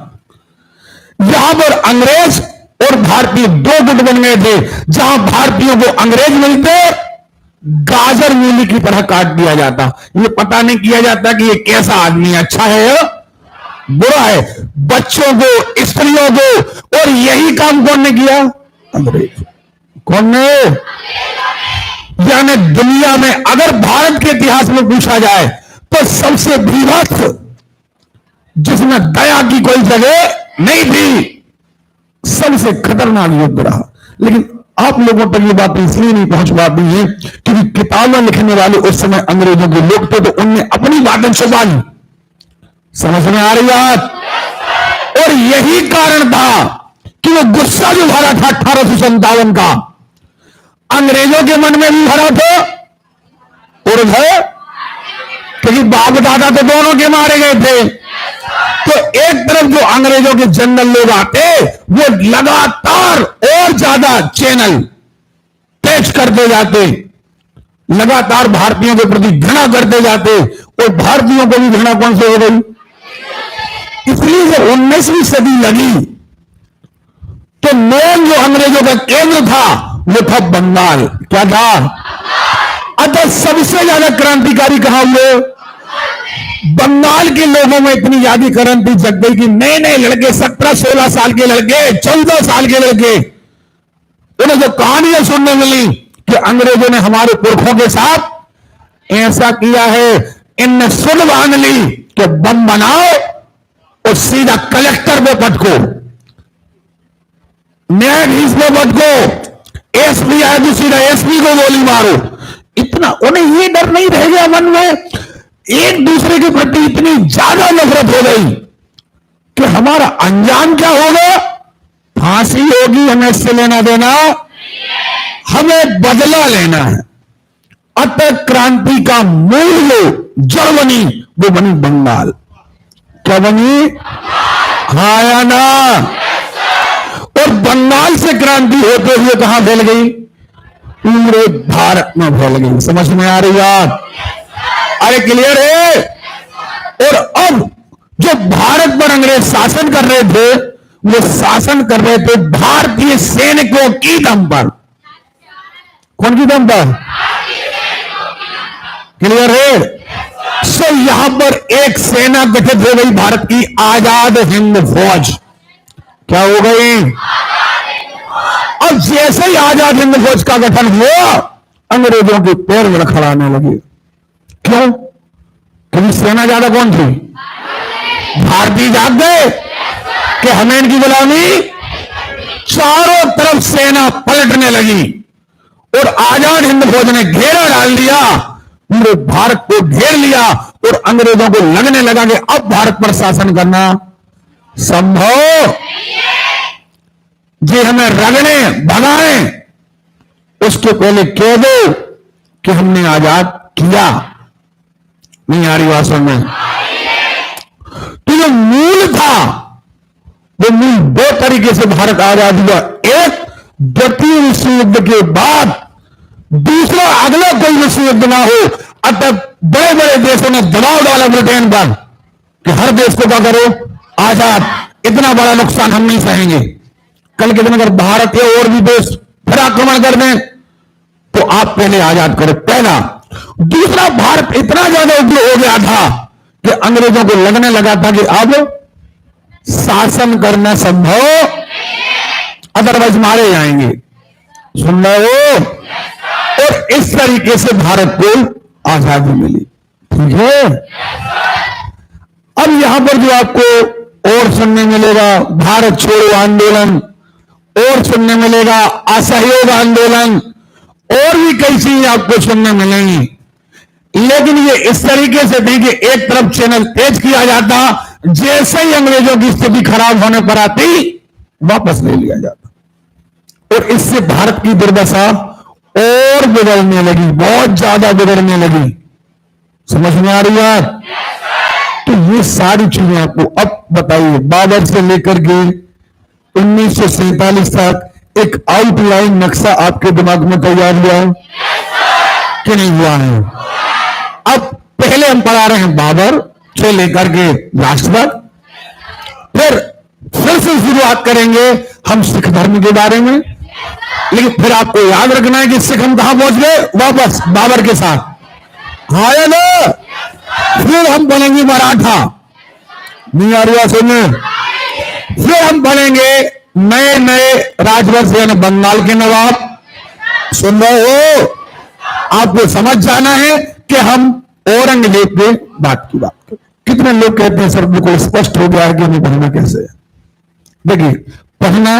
यहां पर अंग्रेज और भारतीय दो गुट बन गए थे। जहां भारतीयों को अंग्रेज मिलते, गाजर मूली की तरह काट दिया जाता। ये पता नहीं किया जाता कि ये कैसा आदमी, अच्छा है या बुरा है। बच्चों को, स्त्रियों को। और यही काम कौन ने किया? अंग्रेज। कौन ने? यानी दुनिया में अगर भारत के इतिहास में पूछा जाए तो सबसे भीभत्स, जिसमें दया की कोई जगह नहीं थी, सबसे खतरनाक युद्ध रहा। लेकिन आप लोगों तक ये बात इसलिए नहीं पहुंच पाती है क्योंकि किताबें लिखने वाले उस समय अंग्रेजों के लोग थे, तो उनने अपनी बातें छुपा ली। समझ में आ रही बात। और यही कारण था कि वो गुस्सा जो भरा था 1857 का, अंग्रेजों के मन में भी भरा था और है, क्योंकि बाप दादा तो दोनों के मारे गए थे। तो एक तरफ जो अंग्रेजों के जनरल लोग आते, वो लगातार और ज्यादा चैनल तेज करते जाते, लगातार भारतीयों के प्रति घृणा करते जाते। और भारतीयों को भी घृणा कौन से हो गई? इसलिए जब 19वीं सदी लगी तो मेन जो अंग्रेजों का केंद्र था वो था बंगाल। क्या था? अतः सबसे ज्यादा क्रांतिकारी कहां हुए? बंगाल के लोगों में इतनी ज्यादा क्रांति जग गई कि नए नए लड़के, 17-16 साल के लड़के, 14 साल के लड़के, उन्हें जो कहानियां सुनने मिली कि अंग्रेजों ने हमारे पुरखों के साथ ऐसा किया है, इनने सुन बांध ली कि बम बनाओ और सीधा कलेक्टर पे पटको, न्यायाधीश पे पटको, एसपी आए तो सीधा एसपी को गोली मारो। इतना उन्हें ये डर नहीं रह गया मन में, एक दूसरे के प्रति इतनी ज्यादा नफरत हो गई कि हमारा अंजाम क्या होगा? फांसी होगी, हमें इससे लेना देना, हमें बदला लेना है। अतः क्रांति का मूल जो जड़ बनी वो बनी बंगाल। क्या बनी? हाँ या ना? और बंगाल से क्रांति होते हुए कहां फैल गई? पूरे भारत में फैल गई। समझ में आ रही बात? अरे क्लियर है। और अब जो भारत पर अंग्रेज शासन कर रहे थे, वो शासन कर रहे थे भारतीय सैनिकों की दम पर। कौन की दम पर? क्लियर है। सो यहां पर एक सेना गठित हो गई भारत की, आजाद हिंद फौज। क्या हो गई? अब जैसे ही आजाद हिंद फौज का गठन हुआ, अंग्रेजों के पैर में खड़ाने लगे। क्यों? क्योंकि सेना ज्यादा कौन थी? भारतीय जाग गए कि हमें इनकी गुलामी। चारों तरफ सेना पलटने लगी और आजाद हिंद फौज ने घेरा डाल दिया, पूरे भारत को घेर लिया और अंग्रेजों को लगने लगा कि अब भारत पर शासन करना संभव जी, हमें रगड़े भगाएं, उसके पहले कह दो कि हमने आजाद किया। नहीं आ रही बात समझ? तो जो मूल था, वो मूल दो तरीके से भारत आजाद हुआ। एक, द्वितीय विश्व युद्ध के बाद, दूसरा अगला कोई विश्व युद्ध ना हो। अतः बड़े बड़े देशों ने दबाव डाला ब्रिटेन पर कि हर देश को क्या करो, आजाद, इतना बड़ा नुकसान हम नहीं सहेंगे। कल के दिन अगर भारत या और भी देश फिर आक्रमण कर दें तो आप पहले आजाद करो, पहला। दूसरा, भारत इतना ज्यादा उग्र हो गया था कि अंग्रेजों को लगने लगा था कि अब शासन करना संभव, अदरवाइज मारे जाएंगे। सुन रहे हो? और इस तरीके से भारत को आजादी मिली। ठीक है? अब यहां पर जो आपको और सुनने मिलेगा, भारत छोड़ो आंदोलन, और सुनने मिलेगा असहयोग आंदोलन, और भी कई चीजें आपको सुनने मिलेंगी। लेकिन ये इस तरीके से नहीं कि एक तरफ चैनल तेज किया जाता, जैसे ही अंग्रेजों की स्थिति खराब होने पर आती वापस ले लिया जाता। और इससे भारत की दुर्दशा और बिगड़ने लगी, बहुत ज्यादा बिगड़ने लगी। समझ में आ रही है? तो ये सारी चीजें आपको अब बताइए, बाबर से लेकर के 1947 तक एक आउटलाइन नक्शा आपके दिमाग में तैयार हुआ है कि नहीं हुआ है? अब पहले हम पढ़ा रहे हैं बाबर से लेकर के लास्ट तक, फिर से शुरुआत करेंगे हम सिख धर्म के बारे में। लेकिन फिर आपको याद रखना है कि सिख हम कहां पहुंच गए? वापस बाबर के साथ। हाँ या ना? फिर हम बनेंगे मराठा, नहीं आ रहा सुनने। फिर हम बनेंगे नए नए राजवंश यानी बंगाल के नवाब। सुन रहे हो? आपको समझ जाना है कि हम औरंगजेब के बात की बात करें। कितने लोग कहते हैं सर बिल्कुल स्पष्ट हो गया है कि हमें पढ़ना कैसे है। देखिए, पढ़ना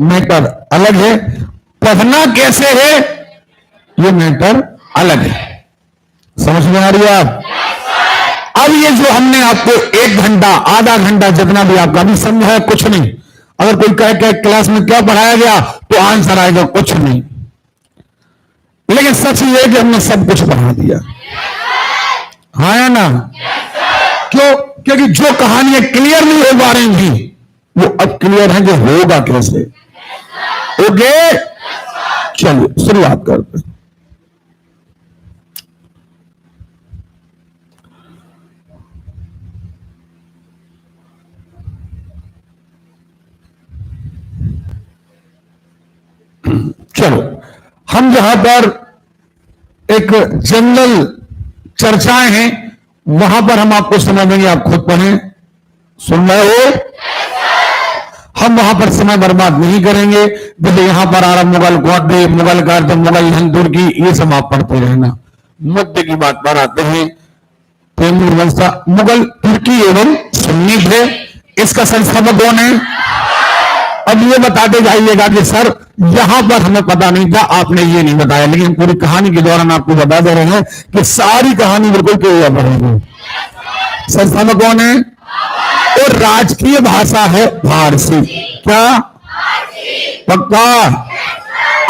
मैटर अलग है, पढ़ना कैसे है ये मैटर अलग है। समझ में आ रही है आप? अब ये जो हमने आपको 1 घंटा आधा घंटा जितना भी आपका भी समझा है, कुछ नहीं। अगर कोई कहे क्लास में क्या पढ़ाया गया तो आंसर आएगा कुछ नहीं। लेकिन सच ये है कि हमने सब कुछ पढ़ा दिया। हाँ या ना? क्यों? क्योंकि जो कहानियां क्लियर नहीं हो पा रही थी वो अब क्लियर है कि होगा कैसे। ओके, चलिए शुरुआत करते हैं। चलो, हम जहां पर एक जनरल चर्चाएं हैं वहां पर हम आपको समझ देंगे, आप खुद पढ़ें। सुन रहे हो? हम वहां पर समय बर्बाद नहीं करेंगे। जैसे यहां पर आ रहा मुगल कौटे, मुगल कार्य, मुगल तुर्की, ये सब आप पढ़ते रहना। मुद्दे की बात पर आते हैं। तैमूर वंश मुगल तुर्की एवं सुन्नी थे। इसका संस्थापक कौन है? अब ये बताते जाइएगा कि सर यहां पर हमें पता नहीं था, आपने ये नहीं बताया। लेकिन पूरी कहानी के दौरान आपको बता दे रहे हैं कि सारी कहानी बिल्कुल क्लियर पड़ेगी। संस्थापक कौन है? और राजकीय भाषा है फारसी। क्या? पक्का?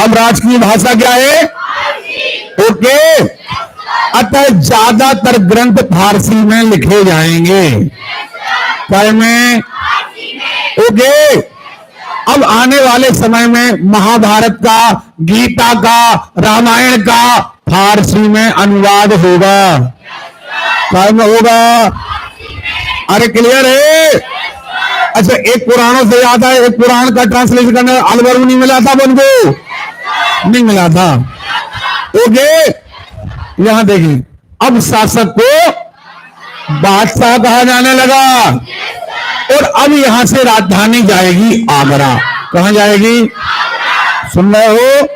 अब राजकीय भाषा क्या है? ओके। अतः ज्यादातर ग्रंथ फारसी में लिखे जाएंगे। क्या में? ओके। अब आने वाले समय में महाभारत का, गीता का, रामायण का फारसी में अनुवाद होगा। क्या में होगा? अरे क्लियर है? अच्छा, एक पुराणों से याद है, एक पुराण का ट्रांसलेशन करने अलबरू नहीं मिला था उनको, नहीं मिला था। ओके, यहां देखिए, अब शासक को बादशाह कहा जाने लगा और अब यहां से राजधानी जाएगी आगरा। कहां जाएगी? सुन रहे हो?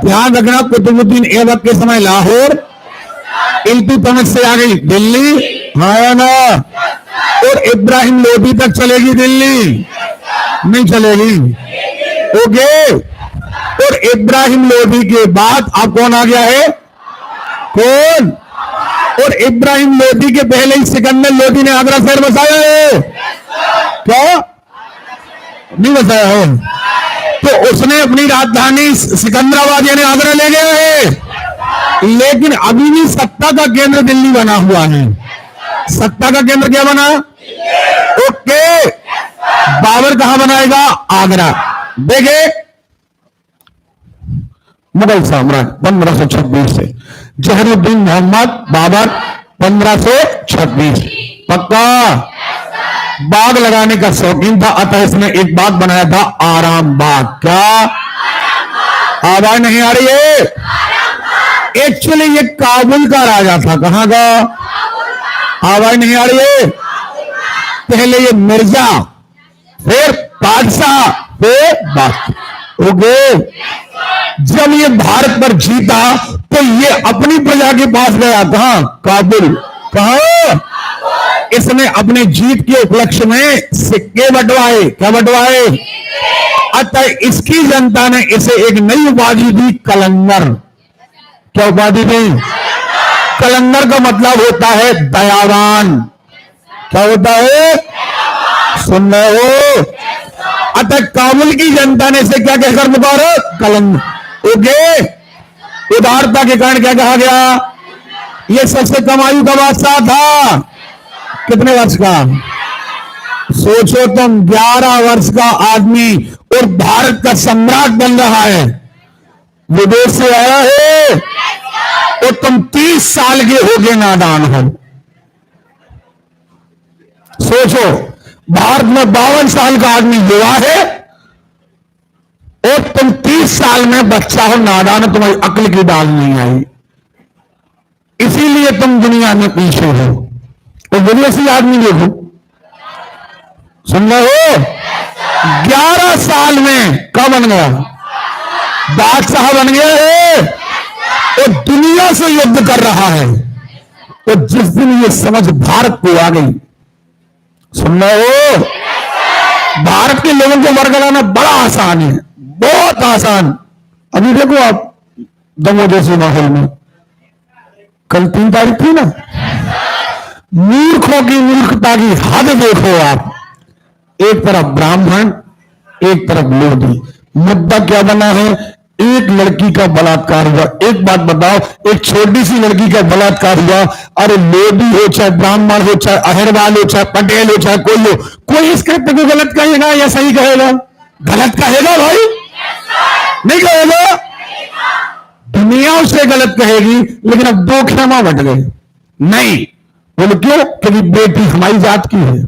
ध्यान रखना, कुतुबुद्दीन ऐबक के समय लाहौर, इल्तुतमिश से आ गई दिल्ली, हाँ ना, और इब्राहिम लोदी तक चलेगी दिल्ली, नहीं चलेगी, ओके। और इब्राहिम लोदी के बाद अब कौन आ गया है? कौन? और इब्राहिम लोदी के पहले ही सिकंदर लोदी ने आगरा शहर बसाया है, क्या नहीं बसाया है? तो उसने अपनी राजधानी सिकंदराबाद यानी आगरा ले गया है, लेकिन अभी भी सत्ता का केंद्र दिल्ली बना हुआ है। सत्ता का केंद्र क्या बना? ओके। बाबर कहां बनाएगा? आगरा। देखे, मुगल साम्राज्य 1526 से, जहरुद्दीन मोहम्मद बाबर 1526, पक्का। बाग लगाने का शौकीन था, अतः इसने एक बाग बनाया था, आराम बाग। क्या आवाज नहीं आ रही है? एक्चुअली ये काबुल का राजा था। कहां का? आवाज नहीं आ रही है? पहले ये मिर्जा, फिर बादशाह, फिर बादशाह, ओके। जब ये भारत पर जीता तो ये अपनी प्रजा के पास गया। कहां? काबुल। कहां? इसने अपने जीत के उपलक्ष्य में सिक्के बंटवाए। क्या बंटवाए? अतः इसकी जनता ने इसे एक नई उपाधि दी, कलंदर। क्या उपाधि दी? कलंदर का मतलब होता है दयावान। क्या होता है? सुन रहे हो? अतः काबुल की जनता ने इसे क्या कहकर पुकारा? कलंदर, ओके। उदारता के कारण क्या कहा गया? यह सबसे कम आयु का बादशाह था। कितने वर्ष का? सोचो तुम, 11 वर्ष का आदमी और भारत का सम्राट बन रहा है, विदेश से आया है, और तुम 30 साल के होगे नादान हो। सोचो, भारत में 52 साल का आदमी युवा है और तुम 30 साल में बच्चा हो, नादान हो, तुम्हारी अक्ल की दाल नहीं आई, इसीलिए तुम दुनिया में पीछे हो। तो विदेशी आदमी देखो, सुन रहे हो? 11 साल में क्या बन गया? बादशाह बन गया है और दुनिया से युद्ध कर रहा है। तो जिस दिन ये समझ भारत को आ गई, सुन रहे हो? भारत के लोगों को वर्गलाना बड़ा आसान है, बहुत आसान। अभी देखो आप दमोह जैसे माहौल में, कल 3 तारीख थी ना, मूर्खों की मूर्खता की हद देखो आप। एक तरफ ब्राह्मण, एक तरफ लोधी। मुद्दा क्या बना है? एक लड़की का बलात्कार हुआ। एक बात बताओ, एक छोटी सी लड़की का बलात्कार हुआ, अरे लोधी हो, चाहे ब्राह्मण हो, चाहे अहिरवाल हो, चाहे पटेल हो, चाहे कोई हो, कोई इस कृत्य को गलत कहेगा या सही कहेगा? गलत कहेगा भाई, नहीं कहेगा? दुनिया उसे गलत कहेगी, लेकिन अब 2 खेमा बट गए। नहीं, बोले क्यों? क्योंकि बेटी हमारी जात की है,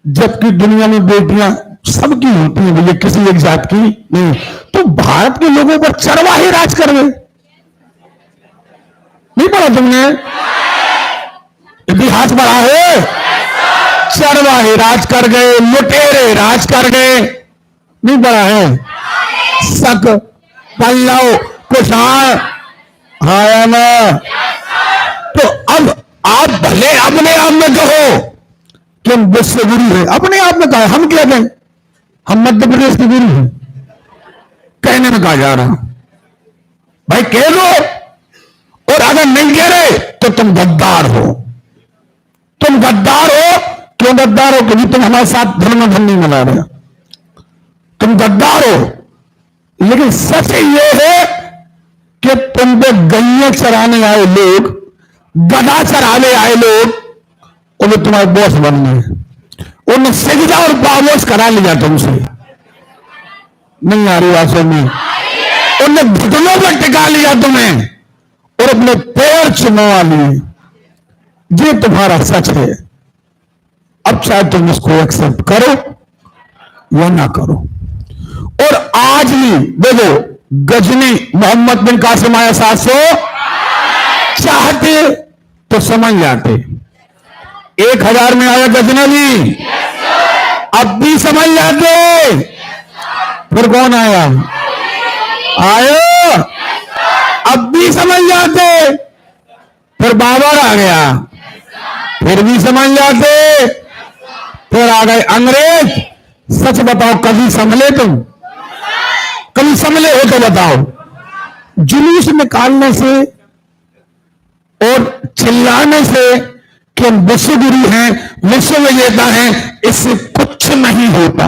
जबकि दुनिया में बेटियां सबकी होती हैं, भैया किसी एक जात की नहीं। तो भारत के लोगों पर चरवाहे राज कर गए। नहीं पढ़ा तुमने? इतिहास पढ़ा है? चरवाहे राज कर गए, लुटेरे राज कर गए, नहीं पढ़ा है? शक, पल्लव, कुषाण, हाँ ना। तो अब आप भले अपने आप में कहो कि हम विश्व गुरु है, अपने आप में कहा, हम क्या कहें? हम मध्य प्रदेश के गुरु हैं, कहने में कहा जा रहा भाई, कह दो। और अगर नहीं कह रहे तो तुम गद्दार हो। तुम गद्दार हो। क्यों गद्दार हो? क्योंकि तुम हमारे साथ धर्म नहीं मिला रहे, तुम गद्दार हो। लेकिन सच ये है कि तुम पे गैया चराने आए लोग, गधा चराने आए लोग, उन्हें तुम्हारे बॉस बनना है, उन्हें सिजदा और बाबोस करा लिया तुमसे। नहीं आ रही बातों में? उन्हें घुटनों पर टिका लिया तुम्हें और अपने पैर चुमवा लिए। ये तुम्हारा सच है। अब चाहे तुम इसको एक्सेप्ट करो या ना करो। और आज भी देखो, गजनी मोहम्मद बिन कासिम आया 700, चाहते तो समझ जाते। 1000 में आया गजनवी, अब भी समझ जाते। फिर कौन आया? आयो, अब भी समझ जाते, फिर बाबर आ गया, फिर भी समझ जाते, फिर आ गए अंग्रेज। सच बताओ, कभी संभले तुम? कभी संभले हो तो बताओ? जुलूस निकालने से और चिल्लाने से कि हम विश्व गुरु हैं, विश्व विजेता हैं, इससे कुछ नहीं होता।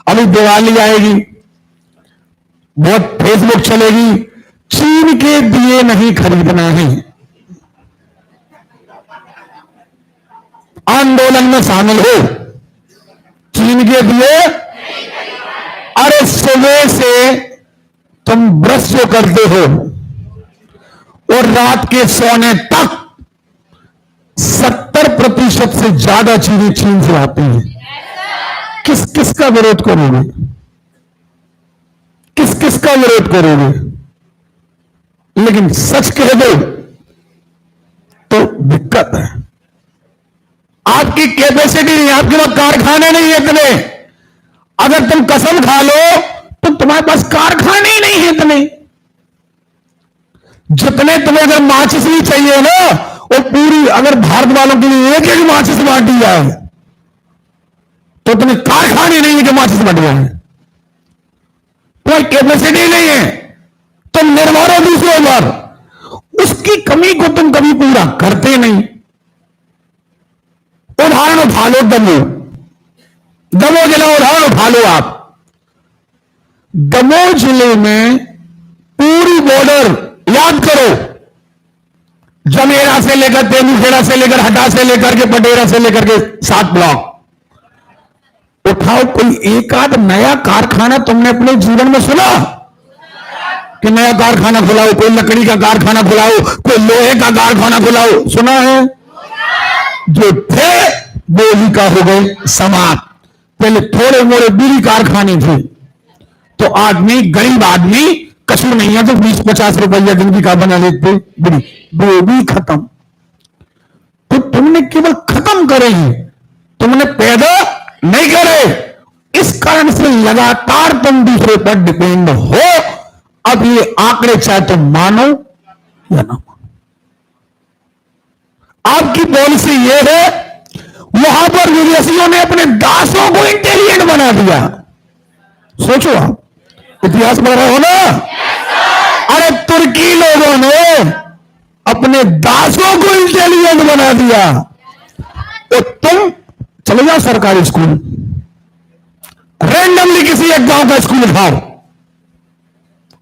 अभी दिवाली आएगी, बहुत फेसबुक चलेगी, चीन के दिए नहीं खरीदना है। आंदोलन में शामिल हो, चीन के दिए। अरे सुबह से तुम ब्रश जो करते हो और रात के सोने तक 70% से ज्यादा चीजें चीन से आती हैं। किस किस का विरोध करोगे? किस किस का विरोध करोगे? लेकिन सच कह दो तो दिक्कत है। आपकी कैपेसिटी नहीं, आपके पास कारखाने नहीं है इतने। अगर तुम कसम खा लो तो तुम्हारे पास कारखाने ही नहीं है इतने। जितने तुम्हें अगर माचिस भी चाहिए ना, वो पूरी अगर भारत वालों के लिए एक एक माचिस बांट दी जाए तो तुम्हें कारखाने नहीं है जो माचिस बंट गए हैं। कोई कैपेसिटी नहीं है, तुम निर्भर हो दूसरों पर, उसकी कमी को तुम कभी पूरा करते नहीं। उदाहरण उठा लो, दमोह जिला उदाहरण उठा लो आप। दमोह जिले में पूरी बॉर्डर याद करो, जमेरा से लेकर तेंदुखेड़ा से लेकर हटा से लेकर के पटेरा से लेकर के 7 ब्लॉक उठाओ। कोई एक आध नया कारखाना तुमने अपने जीवन में सुना कि नया कारखाना खुलाओ? कोई लकड़ी का कारखाना खुलाओ, कोई लोहे का कारखाना खुलाओ, सुना है? जो थे वो ही का हो गए समाप्त। पहले थोड़े मोड़े बीड़ी कारखाने थे तो आदमी, गरीब आदमी, कसूर नहीं है तो 20-50 रुपया दिन की का बना लेते बीड़ी, वो भी खत्म। तो तुमने केवल खत्म करे हैं, तुमने पैदा नहीं करे। इस कारण से लगातार तुम दूसरे पर डिपेंड हो। अब ये आंकड़े चाहे तुम मानो या ना मानो, आपकी पॉलिसी ये है। वहां पर विदेशियों ने अपने दासों को इंटेलिजेंट बना दिया। सोचो, आप इतिहास पढ़ रहे हो ना? अरे तुर्की लोगों ने अपने दासों को इंटेलिजेंट बना दिया। तो तुम चले जाओ सरकारी स्कूल, रैंडमली किसी एक गांव का स्कूल उठाओ,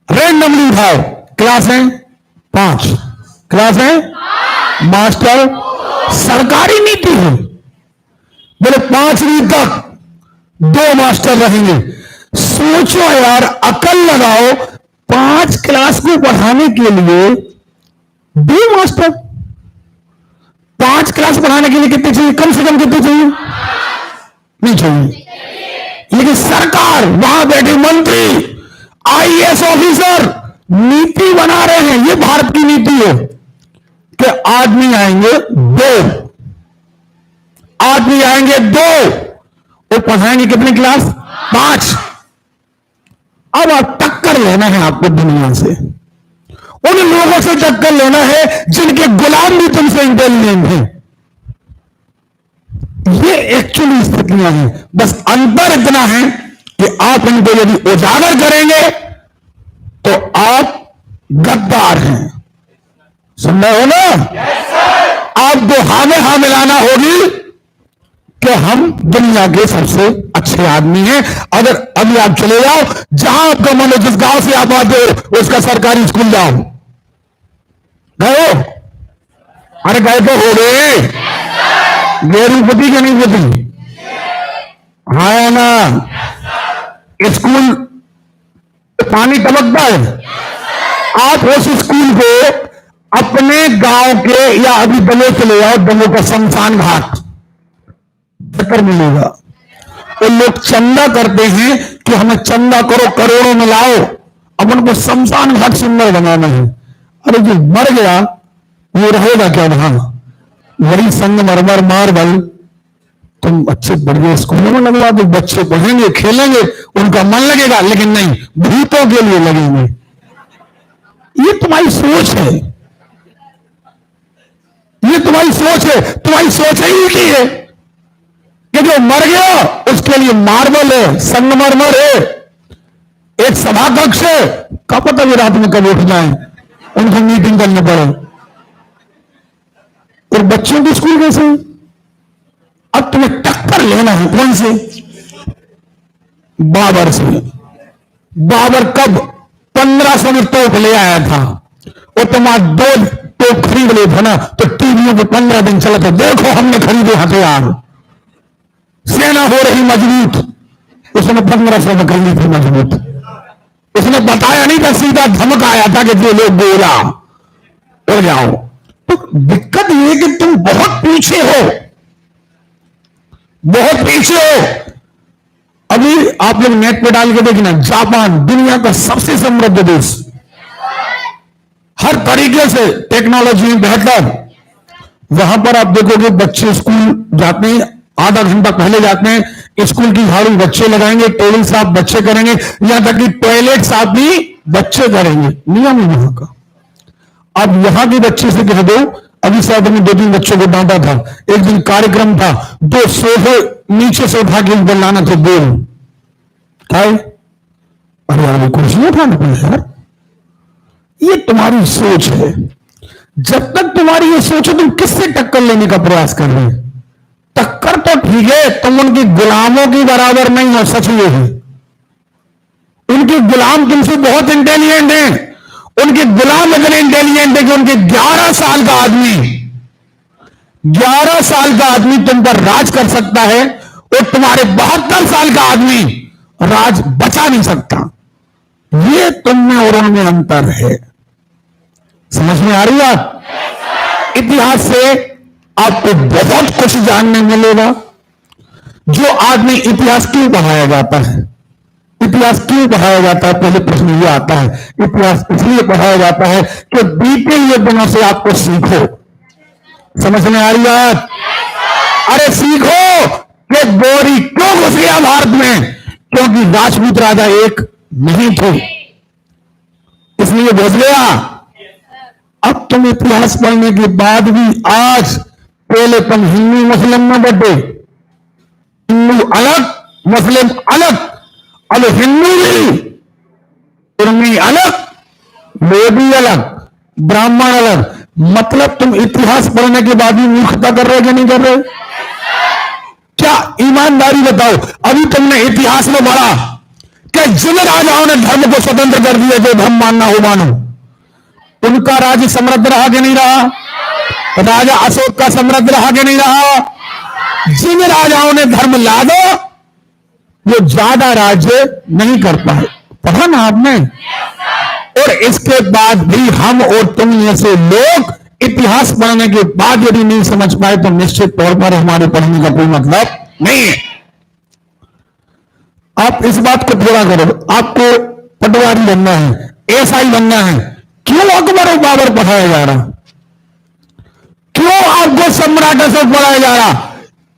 रैंडमली उठाओ, क्लास है 5, क्लास है मास्टर, सरकारी नीति है बोले 5वीं तक 2 मास्टर रहेंगे। सोचो यार, अकल लगाओ, 5 क्लास को पढ़ाने के लिए 2 मास्टर। 5 क्लास पढ़ाने के लिए कितने चाहिए? कम से कम कितने चाहिए? नहीं चाहिए। लेकिन सरकार, वहां बैठे मंत्री, आईएएस ऑफिसर नीति बना रहे हैं। ये भारत की नीति है कि आदमी आएंगे 2, आदमी आएंगे 2, वो पढ़ाएंगे कितनी क्लास? 5। अब आप टक्कर लेना है आपको दुनिया से, उन लोगों से टक्कर लेना है जिनके गुलाम भी तुमसे इंटेलिजेंट हैं। ये एक्चुअली स्थितियां हैं। बस अंतर इतना है कि आप इनको यदि उजागर करेंगे तो आप गद्दार हैं। सुन रहे हो ना? आपको हाँ में हाँ मिलाना होगी कि हम दुनिया के सबसे अच्छे आदमी हैं। अगर अभी आप चले जाओ, जहां आपका मन हो, जिस गांव से आप आते हो उसका सरकारी स्कूल जाओ, गए हो? अरे गए तो हो गए, गैरूपति के नहीं पति, हाँ ना? स्कूल पानी टपकता है, आप उस स्कूल को अपने गांव के या अभी दमोह चले जाओ, दमोह का शमशान घाट चक्कर मिलेगा। तो लोग चंदा करते हैं कि हमें चंदा करो, करोड़ों में लाओ, अब उनको शमशान घाट सुंदर बनाना है। अरे जो मर गया वो रहेगा क्या वहां? वही संगमरमर मार्बल तुम अच्छे बढ़िया स्कूलों में लगवा दो, बच्चे पढ़ेंगे खेलेंगे उनका मन लगेगा, लेकिन नहीं, भूतों के लिए लगेंगे। ये तुम्हारी सोच है, ये तुम्हारी सोच है। तुम्हारी सोच ही की है कि जो मर गया उसके लिए मार्बल है, संगमरमर है, एक सभा कक्ष है, क्या पता भी रात में कब उठना है, उनको मीटिंग करनी पड़े। और बच्चों के स्कूल कैसे? अब तुम्हें टक्कर लेना है कौन से? बाबर से। बाबर कब 1500 में तोप ले आया था, और तुम्हारा 2 तोप खरीद ले था ना, तो टीवियों पे 15 दिन चला था, देखो हमने खरीदे हथियार, सेना हो रही मजबूत। उसने 1500 में खरीदी थी मजबूत। उसने बताया नहीं था, सीधा धमक आया था कि जो लोग गोला हो जाओ। तो दिक्कत ये कि तुम बहुत पीछे हो, बहुत पीछे हो। अभी आप लोग नेट पे डाल के देखना, जापान दुनिया का सबसे समृद्ध देश, हर तरीके से टेक्नोलॉजी में बेहतर। वहां पर आप देखोगे बच्चे स्कूल जाते हैं, आधा घंटा पहले जाते हैं, स्कूल की झाड़ू बच्चे लगाएंगे, टेबल साफ बच्चे करेंगे, यहां तक कि टॉयलेट साफ भी बच्चे करेंगे, नियम है वहां का। अब यहां के बच्चे से कह दो, अभी शायद हमने 2-3 बच्चों को डांटा था, एक दिन कार्यक्रम था, 2 सोफे नीचे से उठा के ऊपर लाना थे, बोल काय? अरे यार कुर्सी उठाना पड़े यार। ये तुम्हारी सोच है। जब तक तुम्हारी ये सोच है, तुम किससे टक्कर लेने का प्रयास कर रहे हैं? टक्कर तो ठीक है, तुम उनकी गुलामों की बराबर नहीं हो, सच ये है। उनके गुलाम तुमसे बहुत इंटेलिजेंट हैं। उनके गुलाम इतने इंटेलिजेंट है कि उनके 11 साल का आदमी 11 साल का आदमी तुम पर राज कर सकता है, और तुम्हारे 72 साल का आदमी राज बचा नहीं सकता। ये तुम में और उनमें अंतर है। समझ में आ रही है? इतिहास से आपको बहुत कुछ जानने मिलेगा। जो आदमी इतिहास क्यों पढ़ाया जाता है? इतिहास क्यों पढ़ाया जाता है? पहले प्रश्न ये आता है, इतिहास इसलिए पढ़ाया जाता है कि बीते हुए दिनों से आपको सीखो। समझ में आ रही है? अरे सीखो कि गौरी क्यों घुस गया भारत में? क्योंकि राजपूत राजा एक नहीं थे, इसलिए घुस गया। अब तुम इतिहास पढ़ने के बाद भी आज, पहले तुम हिंदू मुस्लिम में बटे, हिंदू अलग मुस्लिम अलग, अब हिंदू भी उर्मी अलग, लोधी अलग, ब्राह्मण अलग। मतलब तुम इतिहास पढ़ने के बाद भी मूर्खता कर रहे हो कि नहीं कर रहे? क्या ईमानदारी बताओ, अभी तुमने इतिहास में पढ़ा कि जिन राजाओं ने धर्म को स्वतंत्र कर दिया, जो धर्म मानना हो मानो, उनका राज्य समृद्ध रहा कि नहीं रहा? राजा अशोक का समृद्ध रहा कि नहीं रहा? जिन राजाओं ने धर्म ला दो, वो ज्यादा राज्य नहीं कर पाए। पढ़ा ना आपने? और इसके बाद भी हम और तुम जैसे लोग इतिहास पढ़ने के बाद यदि नहीं समझ पाए, तो निश्चित तौर पर हमारे पढ़ने का कोई मतलब नहीं है। आप इस बात को पूरा करो, आपको पटवारी बनना है, एसआई बनना है, क्यों अकबर और बाबर पढ़ाया जा रहा? क्यों आपको सम्राट अशोक पढ़ाया जा रहा?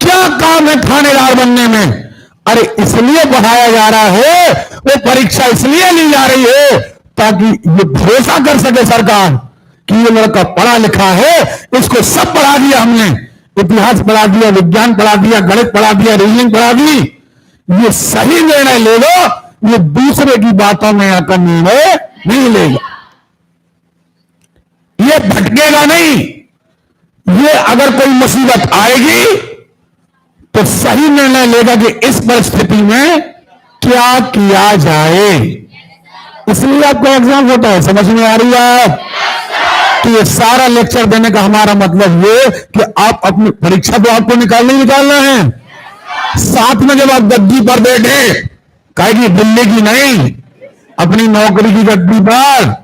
क्या काम है थानेदार बनने में? अरे इसलिए पढ़ाया जा रहा है, वो परीक्षा इसलिए ली जा रही है ताकि ये भरोसा कर सके सरकार कि ये लड़का पढ़ा लिखा है, इसको सब पढ़ा दिया हमने, इतिहास पढ़ा दिया, विज्ञान पढ़ा दिया, गणित पढ़ा दिया, रीजनिंग पढ़ा दी, ये सही निर्णय लेगा, ये दूसरे की बातों में आकर निर्णय नहीं लेगा, ये भटकेगा नहीं। ये अगर कोई मुसीबत आएगी तो सही निर्णय लेगा कि इस परिस्थिति में क्या किया जाए। इसलिए आपका एग्जाम होता है। समझ में आ रही है? तो ये सारा लेक्चर देने का हमारा मतलब ये कि आप अपनी परीक्षा तो आपको निकालना है। साथ में जब आप गद्दी पर बैठे, कहेगी दिल्ली की नहीं, अपनी नौकरी की गद्दी पर,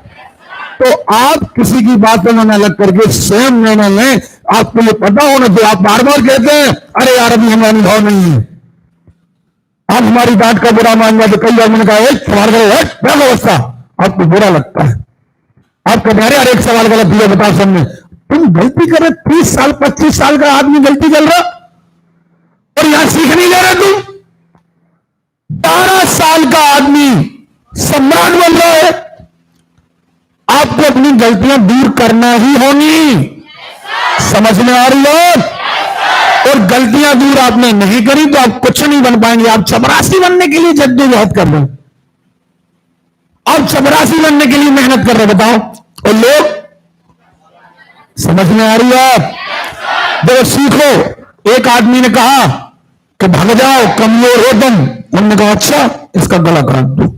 तो आप किसी की बातों में न लग करके स्वयं निर्णय लें। आपको ये पता होना, तो आप बार बार कहते हैं अरे यार अभी हमें अनुभव नहीं है, आप हमारी बात का बुरा मान जाते। कई बार मैंने कहा सवाल गलत क्या व्यवस्था, आपको बुरा लगता है, आप कहते हैं एक सवाल गलत दिया, बताओ सबने, तुम गलती कर रहे। 30 साल 25 साल का आदमी गलती कर रहा, और यहां सीख नहीं ले रहे तुम। 12 साल का आदमी सम्राट बन रहा है। आपको अपनी गलतियां दूर करना ही होंगी। समझ में आ रही है? और गलतियां दूर आपने नहीं करी तो आप कुछ नहीं बन पाएंगे। आप चपरासी बनने के लिए जद्दोजहद कर रहे हो, आप चपरासी बनने के लिए मेहनत कर रहे हो, बताओ। और लोग, समझ में आ रही है? देखो सीखो। एक आदमी ने कहा कि भाग जाओ, कमजोर हो तुम। उन्होंने कहा अच्छा इसका गला काट दो।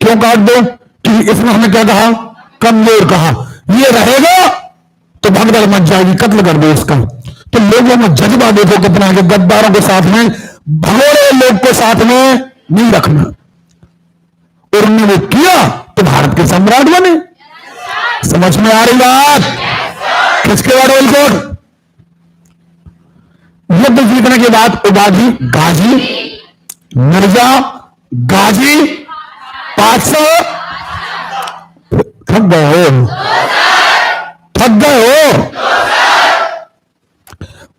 क्यों काट दो? कि इसने हमें क्या कहा? कमजोर कहा। ये रहेगा तो भगदड़ मच जाएगी, कत्ल कर दो इसका। तो लोगों में जज्बा देखो कितना है कि गद्दारों के साथ में, भगोड़े लोग को साथ में नहीं रखना। और उन्होंने वो किया तो भारत के सम्राट बने। समझ में आ रही बात? किसके बाद बोलकर युद्ध जीतने के बाद उपाधि गाजी, मिर्जा, गाजी, 500। थक गए हो, थक गए हो।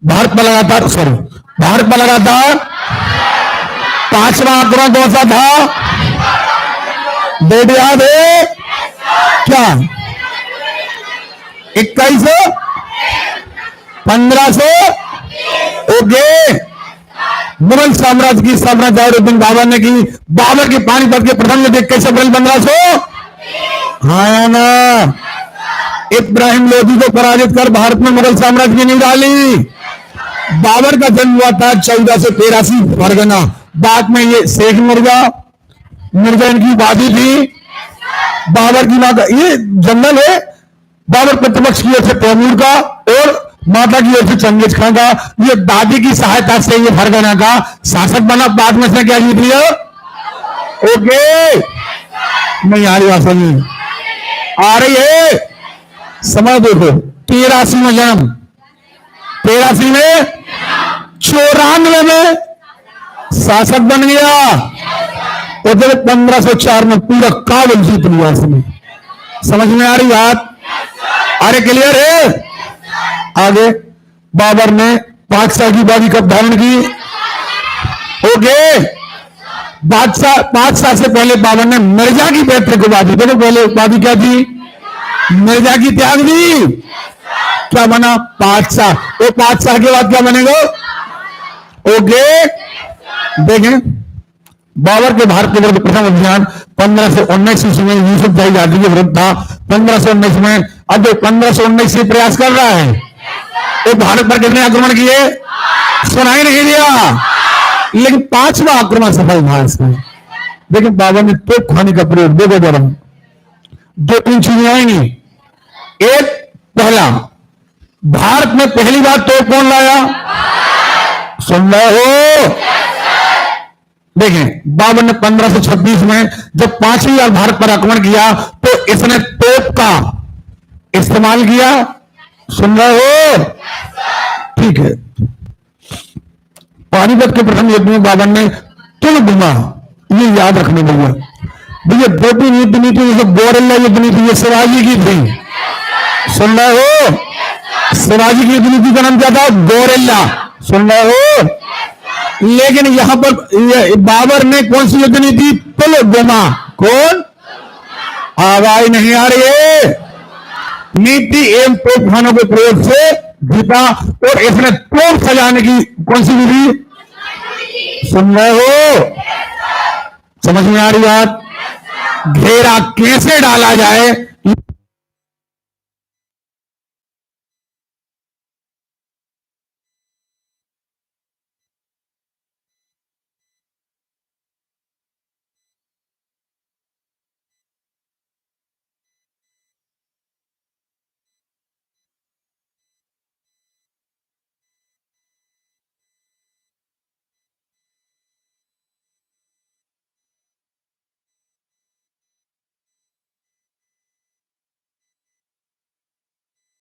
भारत में लगातार, सॉरी, भारत में लगातार 5वां आंकड़ा कौन सा था? डेट याद है क्या? 2100, 1500। ओके। मुगल साम्राज्य की स्थापना जलालुद्दीन बाबर ने की। बाबर की पानीपत के प्रथम युद्ध 21 अप्रैल 1500। हाँ ना, इब्राहिम लोधी को पराजित कर भारत में मुगल साम्राज्य की नींव डाली। बाबर का जन्म हुआ था 1483 फरगना। बाद में ये शेख मिर्जा, मिर्जा इनकी उपाधि थी। बाबर की मां का ये जंगल है। बाबर प्रतिपक्ष की ओर से तैमूर का और माता की ओर से चंगेज खान का। ये दादी की सहायता से ये फरगना का शासक बना। बाद में से क्या जीत लिया? ओके, नहीं आ रही बात, नहीं आ रही है। समझ देखो, 83 में जन्म, 83 में, 94 में शासक बन गया। और जब 1504 में पूरा काबुल जीत लिया उसने। समझ में आ रही बात? अरे क्लियर है? आगे बाबर ने 5 साल की उपाधि कब धारण की? ओके। बादशाह 5 साल से पहले बाबर ने मिर्जा की पैतृक उपाधि, देखो पहले उपाधि क्या थी? मिर्जा की त्याग दी। क्या बना? 5 साल। वो 5 साल के बाद क्या बनेगा? ओके। देखें, बाबर के भारत के विरुद्ध प्रथम अभियान 1519 ईस्वी में यूसुफ जाही जाति के विरुद्ध था। 1519 में, अब 1519 से प्रयास कर रहा है। तो भारत पर कितने आक्रमण किए? सुनाई नहीं दिया, लेकिन 5वां आक्रमण सफल था इसमें। लेकिन बाबर ने तोप खाने का प्रयोग, देखो जरा, 2-3 चीजें आएंगी। एक, पहला, भारत में पहली बार तोप कौन लाया? सुन रहे हो? देखें, बाबर ने 1526 में जब 5वीं बार भारत पर आक्रमण किया तो इसने तोप का इस्तेमाल किया। सुन रहे हो? ठीक है। पानीपत के प्रथम युद्ध में बाबर ने तुलगुमा, ये याद रखने भैया, भैया 2-3 युद्ध नीति, जैसे गोरेला युद्ध नीति ये शिवाजी की थी। सुन रहे हो? शिवाजी की युद्ध नीति का नाम क्या था? गोरेला। सुन रहे हो? लेकिन यहां पर बाबर ने कौन सी युद्ध नीति? तुलगुमा। कौन? आवाज नहीं आ रही है? नीति एवं तोप खानों के प्रयोग से जीता। और इसने तोप सजाने की कौन सी विधि? सुन रहे हो? समझ में आ रही बात? घेरा कैसे डाला जाए